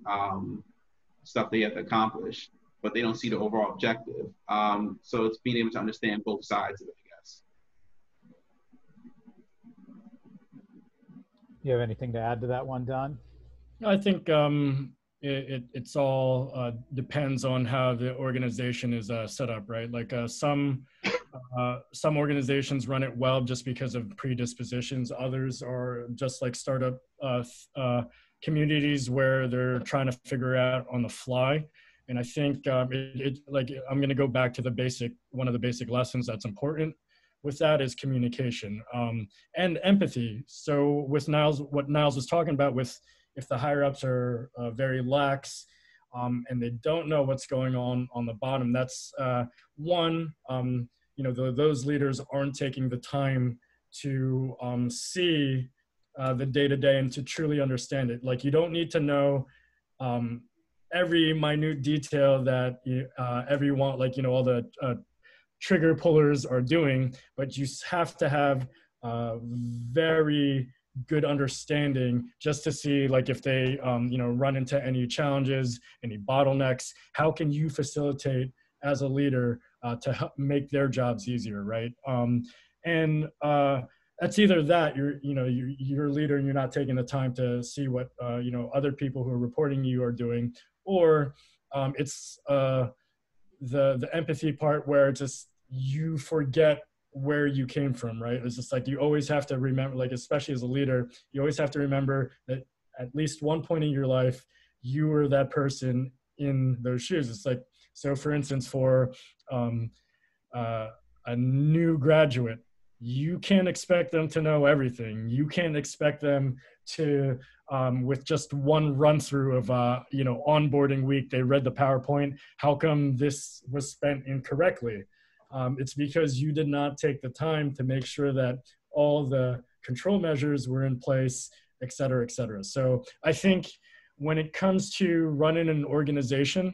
stuff they have to accomplish, but they don't see the overall objective. So it's being able to understand both sides of it, I guess. You have anything to add to that one, Don? I think it's all depends on how the organization is set up, right? Like some organizations run it well just because of predispositions. Others are just like startup communities where they're trying to figure out on the fly. And I think like I'm going to go back to one of the basic lessons that's important with that is communication and empathy. So with Nyles, what Nyles was talking about with if the higher ups are very lax and they don't know what's going on the bottom, that's one, you know, those leaders aren't taking the time to see the day-to-day and to truly understand it. Like you don't need to know every minute detail that everyone, like, you know, all the trigger pullers are doing, but you have to have very good understanding just to see like if they you know, run into any challenges, any bottlenecks, how can you facilitate as a leader to help make their jobs easier, right? And that's either that you're a leader and you're not taking the time to see what you know, other people who are reporting you are doing, or it's the empathy part where it's just you forget where you came from, right? It's just like you always have to remember, like especially as a leader, you always have to remember that at least one point in your life you were that person in those shoes. It's like, so for instance, for a new graduate, you can't expect them to know everything. You can't expect them to with just one run through of you know, onboarding week, they read the PowerPoint, how come this was spent incorrectly? It's because you did not take the time to make sure that all the control measures were in place, et cetera, et cetera. So I think when it comes to running an organization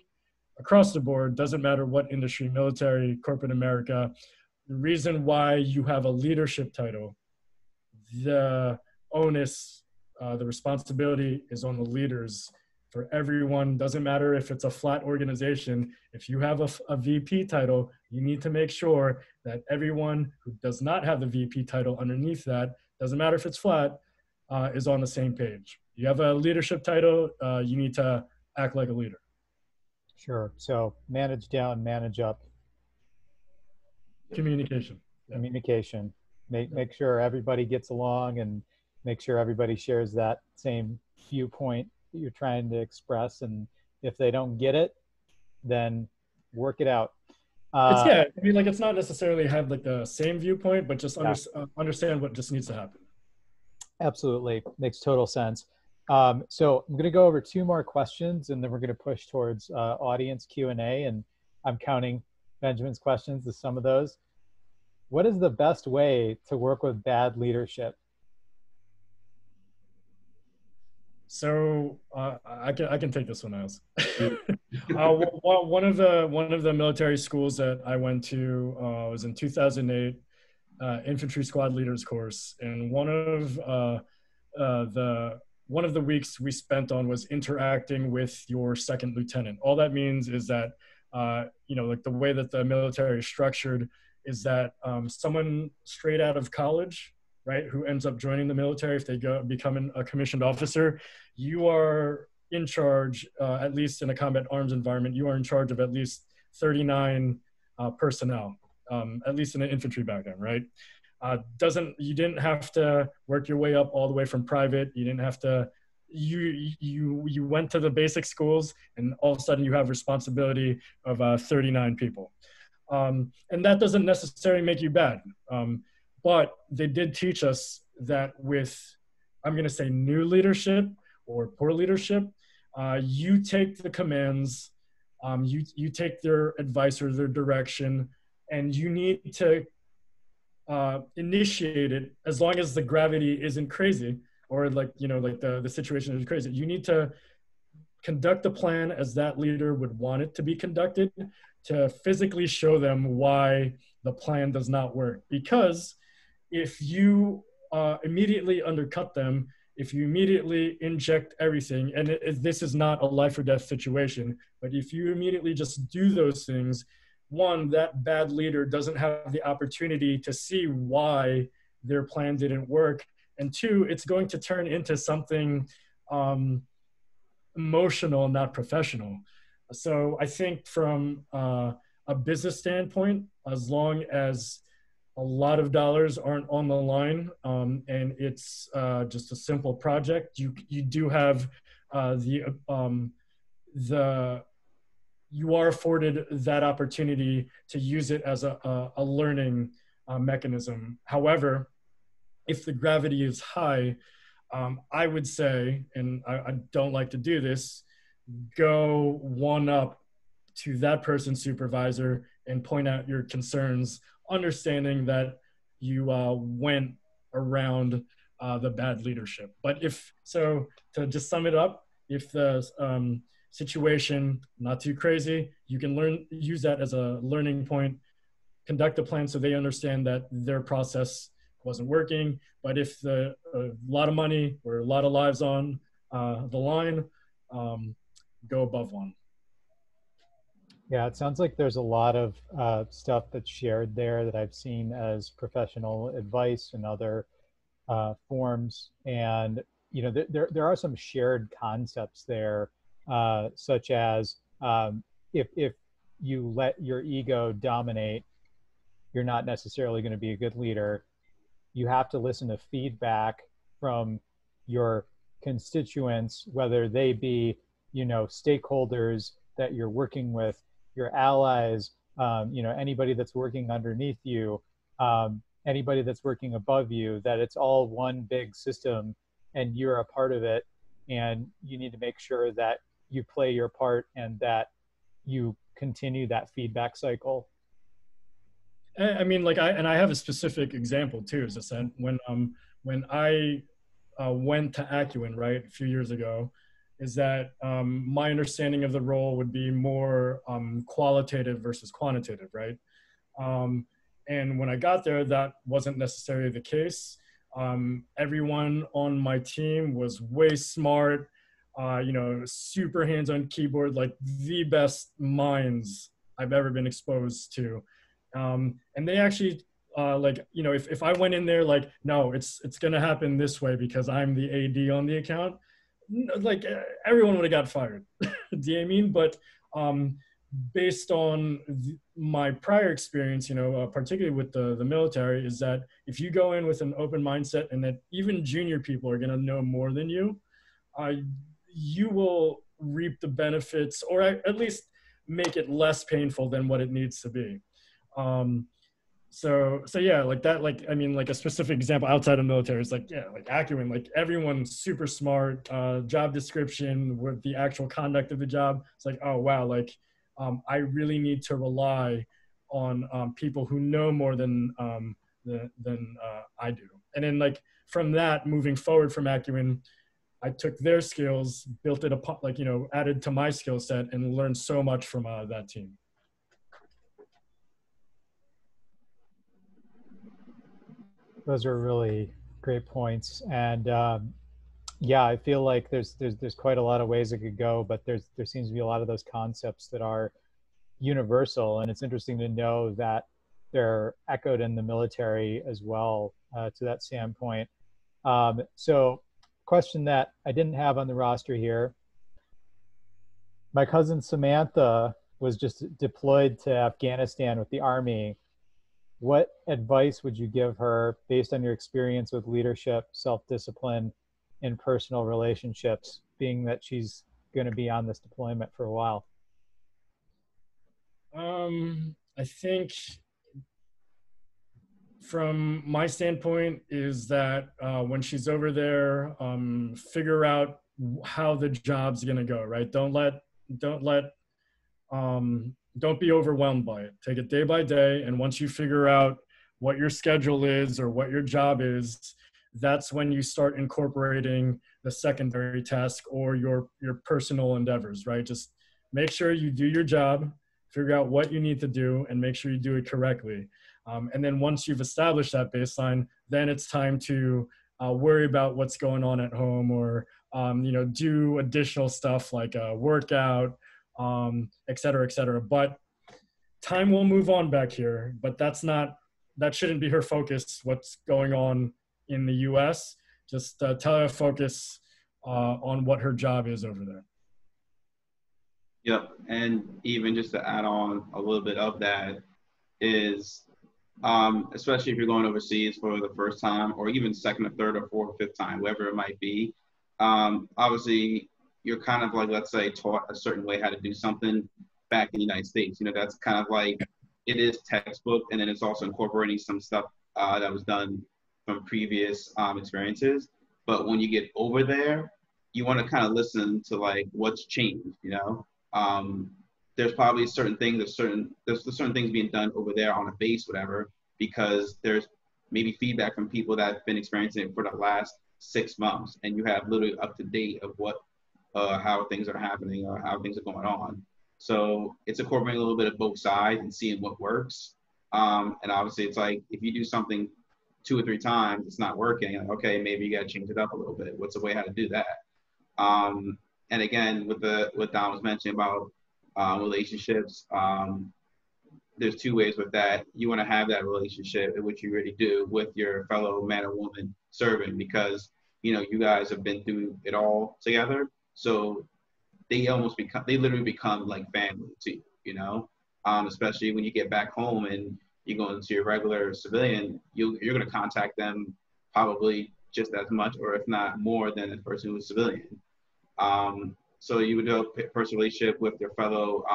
across the board, doesn't matter what industry, military, corporate America, the reason why you have a leadership title, the onus, the responsibility is on the leaders for everyone. Doesn't matter if it's a flat organization. If you have a VP title, you need to make sure that everyone who does not have the VP title underneath that, doesn't matter if it's flat, is on the same page. You have a leadership title, you need to act like a leader. Sure. So manage down, manage up. Communication. Yeah. Communication. Make sure everybody gets along and make sure everybody shares that same viewpoint that you're trying to express. And if they don't get it, then work it out. Yeah, I mean, like, it's not necessarily have like the same viewpoint, but just understand what just needs to happen. Absolutely. Makes total sense. So I'm going to go over 2 more questions and then we're going to push towards audience Q&A, and I'm counting Benjamin's questions as some of those. What is the best way to work with bad leadership? So I can take this one, Nyles. One of the military schools that I went to was in 2008, infantry squad leaders course, and one of the weeks we spent on was interacting with your second lieutenant. All that means is that you know, like the way that the military is structured is that someone straight out of college, right, who ends up joining the military, if they become a commissioned officer, you are in charge, at least in a combat arms environment, you are in charge of at least 39 personnel, at least in an infantry background, right? You didn't have to work your way up all the way from private. You didn't have to, you went to the basic schools and all of a sudden you have responsibility of 39 people. And that doesn't necessarily make you bad. But they did teach us that with, I'm going to say, new leadership or poor leadership, you take the commands, you take their advice or their direction, and you need to initiate it as long as the gravity isn't crazy, or like, you know, like the situation is crazy. You need to conduct the plan as that leader would want it to be conducted, to physically show them why the plan does not work. Because if you immediately undercut them, if you immediately inject everything, and this is not a life or death situation, but if you immediately just do those things, one, that bad leader doesn't have the opportunity to see why their plan didn't work. And two, it's going to turn into something emotional, not professional. So I think from a business standpoint, as long as a lot of dollars aren't on the line, and it's just a simple project, you do have you are afforded that opportunity to use it as a learning mechanism. However, if the gravity is high, I would say, and I don't like to do this, go one up to that person's supervisor and point out your concerns, understanding that you went around the bad leadership. But if, so to just sum it up, if the situation, not too crazy, you can use that as a learning point, conduct a plan so they understand that their process wasn't working. But if a lot of money or a lot of lives on the line, go above one. Yeah, it sounds like there's a lot of stuff that's shared there that I've seen as professional advice and other forms. And, you know, there are some shared concepts there, such as if you let your ego dominate, you're not necessarily going to be a good leader. You have to listen to feedback from your constituents, whether they be, you know, stakeholders that you're working with, your allies, you know, anybody that's working underneath you, anybody that's working above you, that it's all one big system and you're a part of it. And you need to make sure that you play your part and that you continue that feedback cycle. I mean, like I have a specific example too, is that when I went to Acuin, right, a few years ago, is that my understanding of the role would be more qualitative versus quantitative, right? And when I got there, that wasn't necessarily the case. Everyone on my team was way smart, you know, super hands-on keyboard, like the best minds I've ever been exposed to. And they actually, like, you know, if I went in there like, no, it's gonna happen this way because I'm the AD on the account, like everyone would have got fired. Do you know what I mean? But based on my prior experience, you know, particularly with the military, is that if you go in with an open mindset and that even junior people are going to know more than you, you will reap the benefits, or at least make it less painful than what it needs to be. So yeah, like that, like, I mean, like a specific example outside of military is like, yeah, like Acuin, like everyone's super smart, job description with the actual conduct of the job. It's like, oh, wow. Like, I really need to rely on people who know more than I do. And then like from that, moving forward from Acuin, I took their skills, built it upon, like, you know, added to my skill set and learned so much from that team. Those are really great points. And yeah, I feel like there's quite a lot of ways it could go, but there seems to be a lot of those concepts that are universal. And it's interesting to know that they're echoed in the military as well, to that standpoint. So question that I didn't have on the roster here. My cousin Samantha was just deployed to Afghanistan with the Army. What advice would you give her based on your experience with leadership, self-discipline, and personal relationships, being that she's going to be on this deployment for a while? I think from my standpoint is that when she's over there, figure out how the job's going to go, right? Don't be overwhelmed by it. Take it day by day. And once you figure out what your schedule is or what your job is, that's when you start incorporating the secondary task or your personal endeavors, right? Just make sure you do your job, figure out what you need to do, and make sure you do it correctly. And then once you've established that baseline, then it's time to worry about what's going on at home, or do additional stuff like a workout, et cetera, et cetera. But time will move on back here, but that shouldn't be her focus, what's going on in the US. Just tell her to focus on what her job is over there. Yep, and even just to add on a little bit of that is, especially if you're going overseas for the first time, or even second or third or fourth or fifth time, whatever it might be, obviously you're kind of like, let's say, taught a certain way how to do something back in the United States. That's kind of like, it is textbook, and then it's also incorporating some stuff that was done from previous experiences. But when you get over there, you want to kind of listen to like what's changed. There's probably certain things, there's certain things being done over there on a base, whatever, because there's maybe feedback from people that have been experiencing it for the last 6 months, and you have literally up to date of what, how things are happening or how things are going on. So it's incorporating a little bit of both sides and seeing what works. And obviously it's like, if you do something 2 or 3 times, it's not working. Like, okay, maybe you got to change it up a little bit. What's the way how to do that? And again, with what Don was mentioning about relationships, there's 2 ways with that. You want to have that relationship, which you really do, with your fellow man or woman serving, because you guys have been through it all together. So they literally become like family to you, especially when you get back home and you go into your regular civilian, you're going to contact them probably just as much, or if not more, than the person who's civilian. So you would develop a personal relationship with your fellow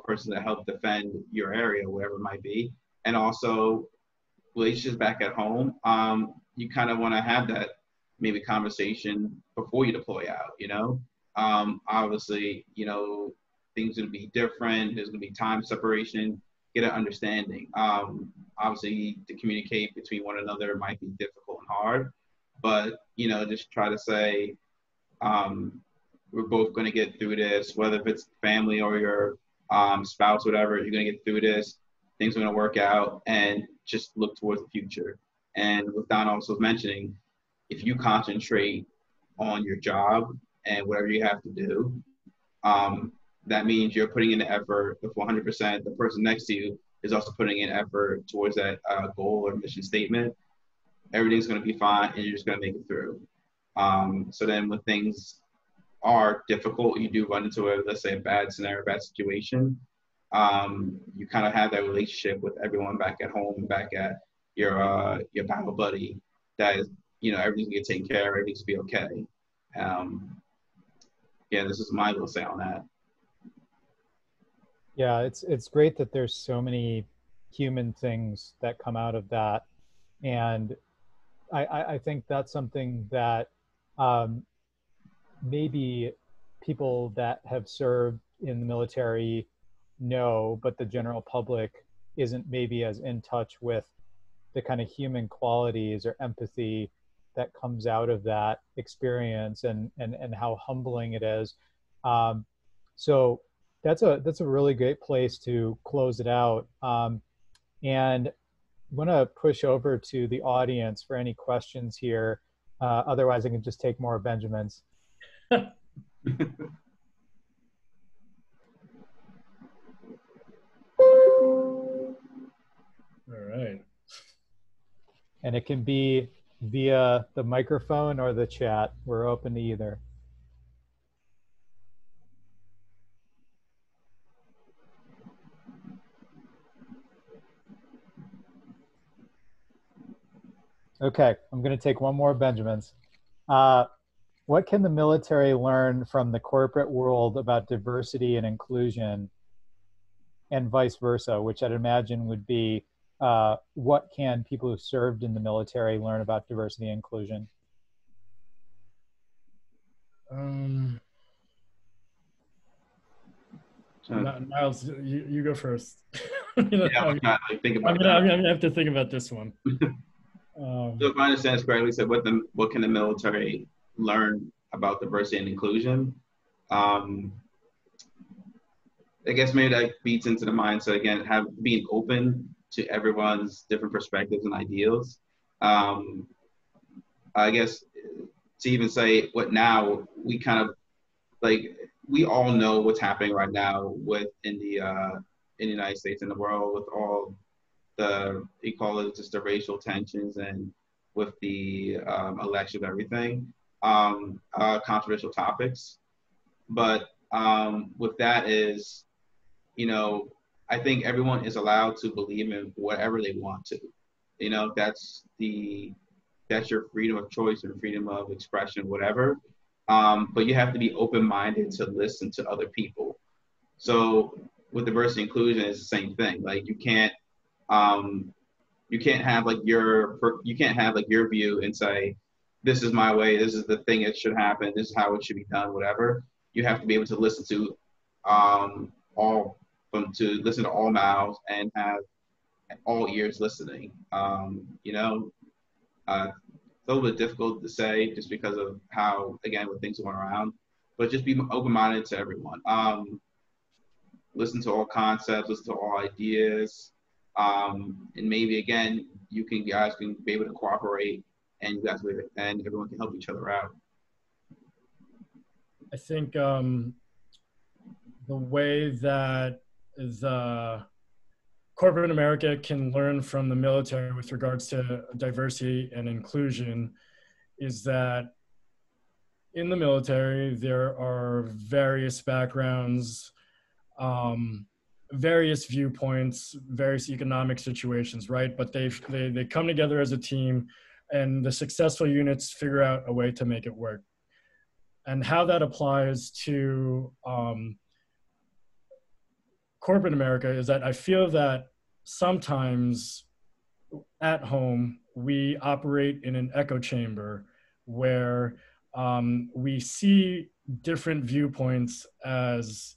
person that helped defend your area, whatever it might be. And also relationships back at home, you kind of want to have that maybe conversation before you deploy out, obviously, things are going to be different. There's going to be time separation, get an understanding. Obviously, to communicate between one another might be difficult and hard, but, just try to say, we're both going to get through this, whether if it's family or your spouse, whatever, you're going to get through this. Things are going to work out, and just look towards the future. And what Don also was mentioning, if you concentrate on your job and whatever you have to do, that means you're putting in the effort with 100%. The person next to you is also putting in effort towards that goal or mission statement. Everything's going to be fine, and you're just going to make it through. So then when things are difficult, you do run into let's say a bad scenario, bad situation, you kind of have that relationship with everyone back at home, back at your battle buddy, that is, everything's gonna get taken care of, everything's gonna be okay. Yeah, this is my little say on that. Yeah, it's great that there's so many human things that come out of that. And I think that's something that maybe people that have served in the military know, but the general public isn't maybe as in touch with the kind of human qualities or empathy that comes out of that experience, and how humbling it is. So that's a really great place to close it out. And I'm going to push over to the audience for any questions here. Otherwise, I can just take more Benjamins. All right. And it can be via the microphone or the chat. We're open to either. Okay, I'm going to take one more Benjamins. What can the military learn from the corporate world about diversity and inclusion, and vice versa, which I'd imagine would be what can people who served in the military learn about diversity and inclusion? Nyles, you go first. Yeah, I'm gonna have to think about this one. So if I understand this correctly, so what can the military learn about diversity and inclusion? I guess maybe that feeds into the mindset again, being open to everyone's different perspectives and ideals. I guess to even say what now, we kind of like, we all know what's happening right now in the United States and the world, with all the, you call it just the racial tensions, and with the election and everything, controversial topics. But with that is, you know, I think everyone is allowed to believe in whatever they want to. You know, that's your freedom of choice and freedom of expression, whatever. But you have to be open-minded to listen to other people. So with diversity and inclusion, it's the same thing. Like, you can't have like your view and say, this is my way, this is the thing that should happen, this is how it should be done, whatever. You have to be able to listen to listen to all mouths and have all ears listening. You know, it's a little bit difficult to say just because of how, again, with things going around, but just be open-minded to everyone. Listen to all concepts, listen to all ideas, and maybe, again, you guys can be able to cooperate, and everyone can help each other out. I think the way that the corporate America can learn from the military with regards to diversity and inclusion is that in the military, there are various backgrounds, various viewpoints, various economic situations, right? But they come together as a team, and the successful units figure out a way to make it work. And how that applies to corporate America is that I feel that sometimes at home, we operate in an echo chamber where we see different viewpoints as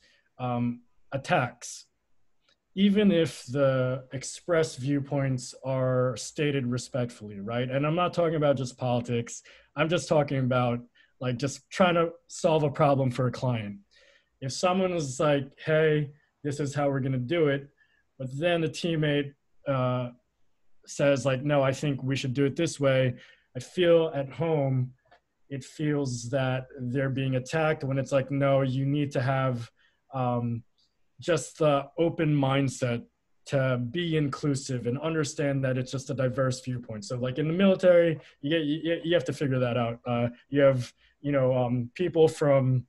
attacks, even if the expressed viewpoints are stated respectfully, right? And I'm not talking about just politics. I'm just talking about like just trying to solve a problem for a client. If someone is like, hey, this is how we're gonna do it, but then the teammate says like, no, I think we should do it this way, I feel at home, it feels that they're being attacked, when it's like, no, you need to have just the open mindset to be inclusive and understand that it's just a diverse viewpoint. So like in the military, you have to figure that out. You have, people from,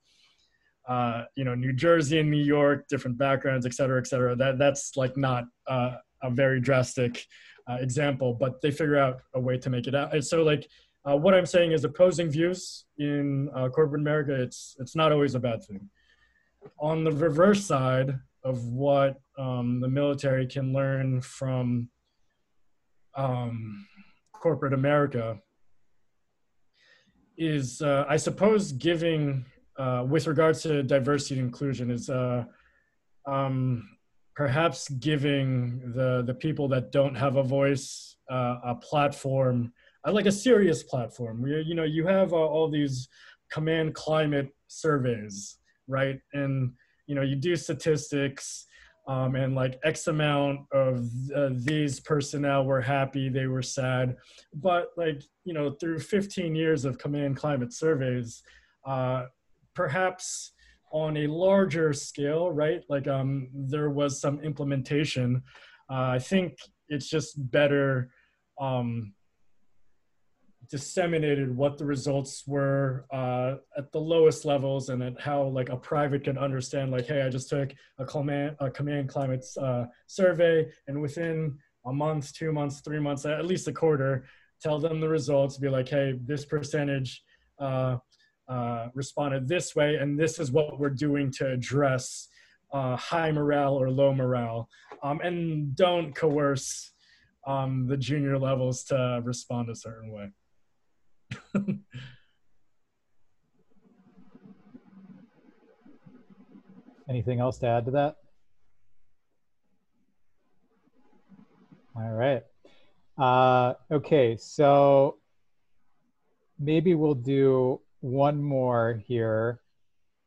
New Jersey and New York, different backgrounds, et cetera, et cetera. That's like not a very drastic example, but they figure out a way to make it out. And so like, what I'm saying is opposing views in corporate America, it's not always a bad thing. On the reverse side of what the military can learn from corporate America is, I suppose, giving, with regards to diversity and inclusion, is perhaps giving the people that don't have a voice a platform, like a serious platform. You have all these command climate surveys, right? And you do statistics, and like X amount of these personnel were happy, they were sad. But like, through 15 years of command climate surveys, perhaps on a larger scale, right? Like there was some implementation. I think it's just better disseminated what the results were at the lowest levels, and at how like a private can understand like, hey, I just took a command climate survey, and within a month, 2 months, 3 months, at least a quarter, tell them the results, be like, hey, this percentage responded this way, and this is what we're doing to address high morale or low morale, and don't coerce the junior levels to respond a certain way. Anything else to add to that? All right. Okay, so maybe we'll do one more here.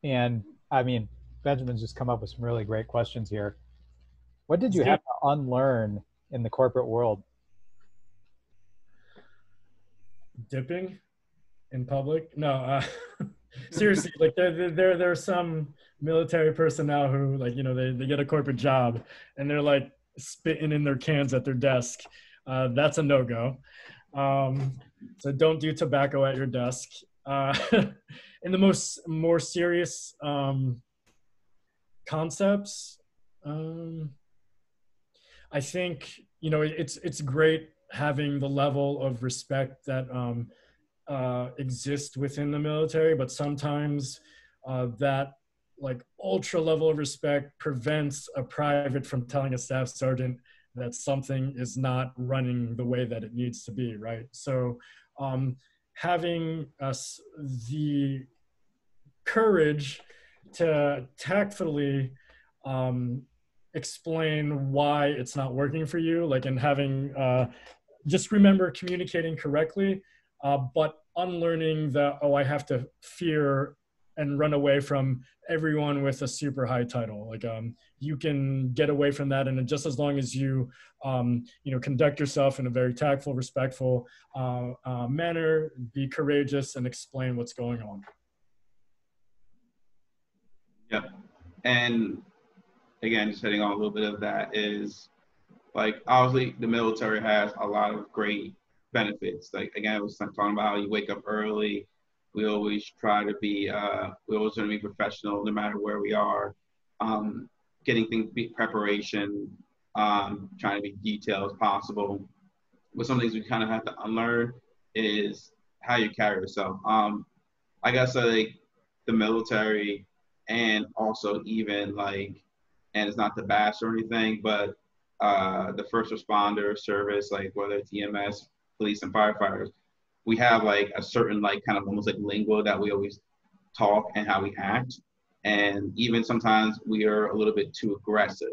And I mean, Benjamin's just come up with some really great questions here. What did you have to unlearn in the corporate world? Dipping in public? No, seriously, like there are some military personnel who, like, you know, they get a corporate job and they're like spitting in their cans at their desk. That's a no-go. So don't do tobacco at your desk. In the more serious concepts, I think, you know, it's great having the level of respect that exist within the military, but sometimes that like ultra level of respect prevents a private from telling a staff sergeant that something is not running the way that it needs to be, right? So having us the courage to tactfully explain why it's not working for you, like, and having just remember communicating correctly, but unlearning the, oh, I have to fear and run away from everyone with a super high title. Like, you can get away from that, and just as long as you, you know, conduct yourself in a very tactful, respectful manner, be courageous, and explain what's going on. Yep. And again, just hitting on a little bit of that is, like, obviously the military has a lot of great benefits. Like, again, I was talking about how you wake up early. We always try to be, we always try to be professional no matter where we are. Getting things, preparation, trying to be detailed as possible. But some things we kind of have to unlearn is how you carry yourself. I guess, like, the military, and also even, like, and it's not to bash or anything, but the first responder service, like whether it's EMS, police, and firefighters, we have like a certain, like, kind of almost like lingo that we always talk and how we act. And even sometimes we are a little bit too aggressive.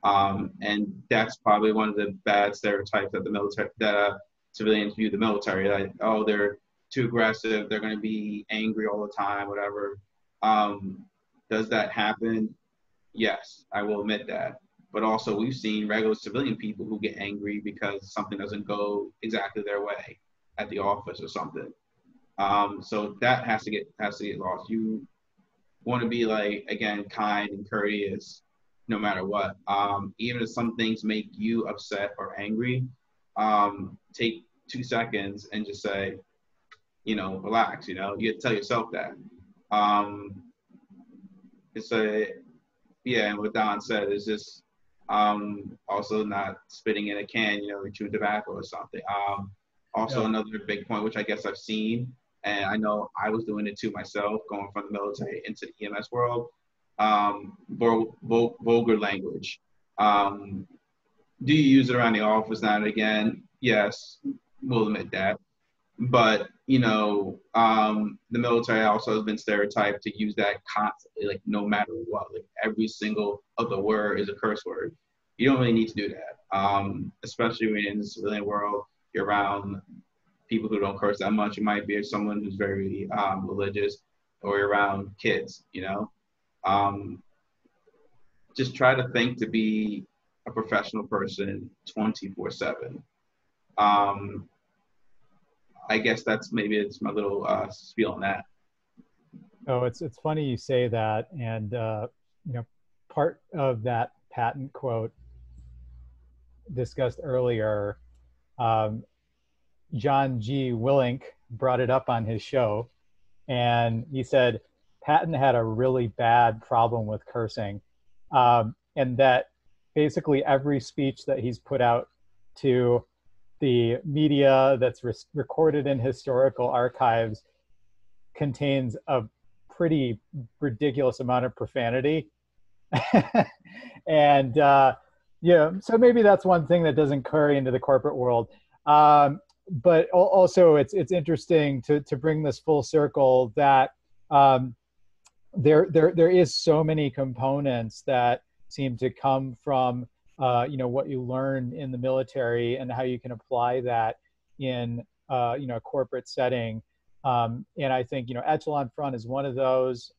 And that's probably one of the bad stereotypes that the military, that civilians view the military, like, oh, they're too aggressive, they're going to be angry all the time, whatever. Does that happen? Yes, I will admit that. But also, we've seen regular civilian people who get angry because something doesn't go exactly their way at the office or something. So that has to get lost. You want to be, like, again, kind and courteous no matter what. Even if some things make you upset or angry, take 2 seconds and just say, you know, relax. You know, you tell yourself that. It's a, yeah, and what Don said is just also not spitting in a can, you know, or chewing tobacco or something. Also, another big point, which I guess I've seen, and I know I was doing it too myself, going from the military into the EMS world, vulgar language. Do you use it around the office now and again? Yes, we'll admit that. But, you know, the military also has been stereotyped to use that constantly, like, no matter what. Like, every single other word is a curse word. You don't really need to do that, especially when in the civilian world, you're around people who don't curse that much. You might be someone who's very religious, or you're around kids, you know. Just try to think to be a professional person 24/7. I guess that's, maybe it's my little spiel on that. Oh, it's funny you say that, and you know, part of that Patton quote discussed earlier, John G. Willink brought it up on his show, and he said Patton had a really bad problem with cursing, and that basically every speech that he's put out to the media that's recorded in historical archives contains a pretty ridiculous amount of profanity. And yeah, so maybe that's one thing that doesn't carry into the corporate world. But also it's interesting to bring this full circle that there is so many components that seem to come from you know, what you learn in the military and how you can apply that in you know, a corporate setting. And I think, you know, Echelon Front is one of those.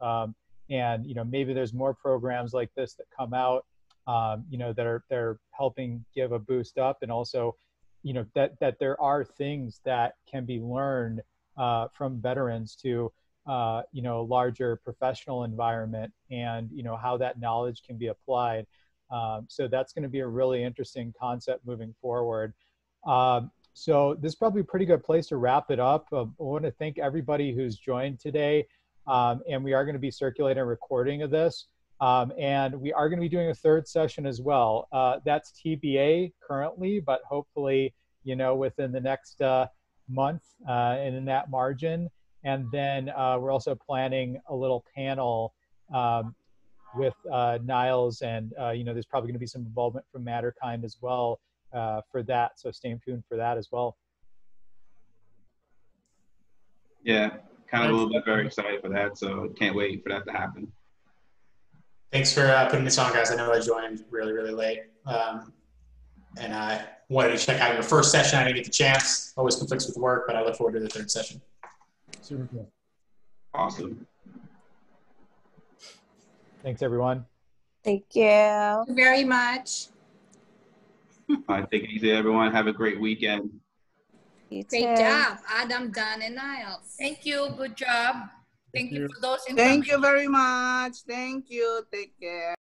And, you know, maybe there's more programs like this that come out you know, that are they're helping give a boost up, and also, you know, that there are things that can be learned from veterans to you know, a larger professional environment, and you know, how that knowledge can be applied. So that's going to be a really interesting concept moving forward. So this is probably a pretty good place to wrap it up. I want to thank everybody who's joined today, and we are going to be circulating a recording of this. And we are going to be doing a third session as well. That's TBA currently, but hopefully, you know, within the next month and in that margin. And then we're also planning a little panel with Nyles, and you know, there's probably going to be some involvement from Matterkind as well for that. So stay tuned for that as well. Yeah, kind of a little bit very excited for that. So can't wait for that to happen. Thanks for putting this on, guys. I know I joined really, really late. And I wanted to check out your first session. I didn't get the chance. Always conflicts with work, but I look forward to the third session. Super cool. Awesome. Thanks, everyone. Thank you. Thank you very much. All right, take it easy, everyone. Have a great weekend. You Great too. job, Adam, Don, and Nyles. Thank you. Good job. Thank you for those Thank you very much. Thank you. Take care.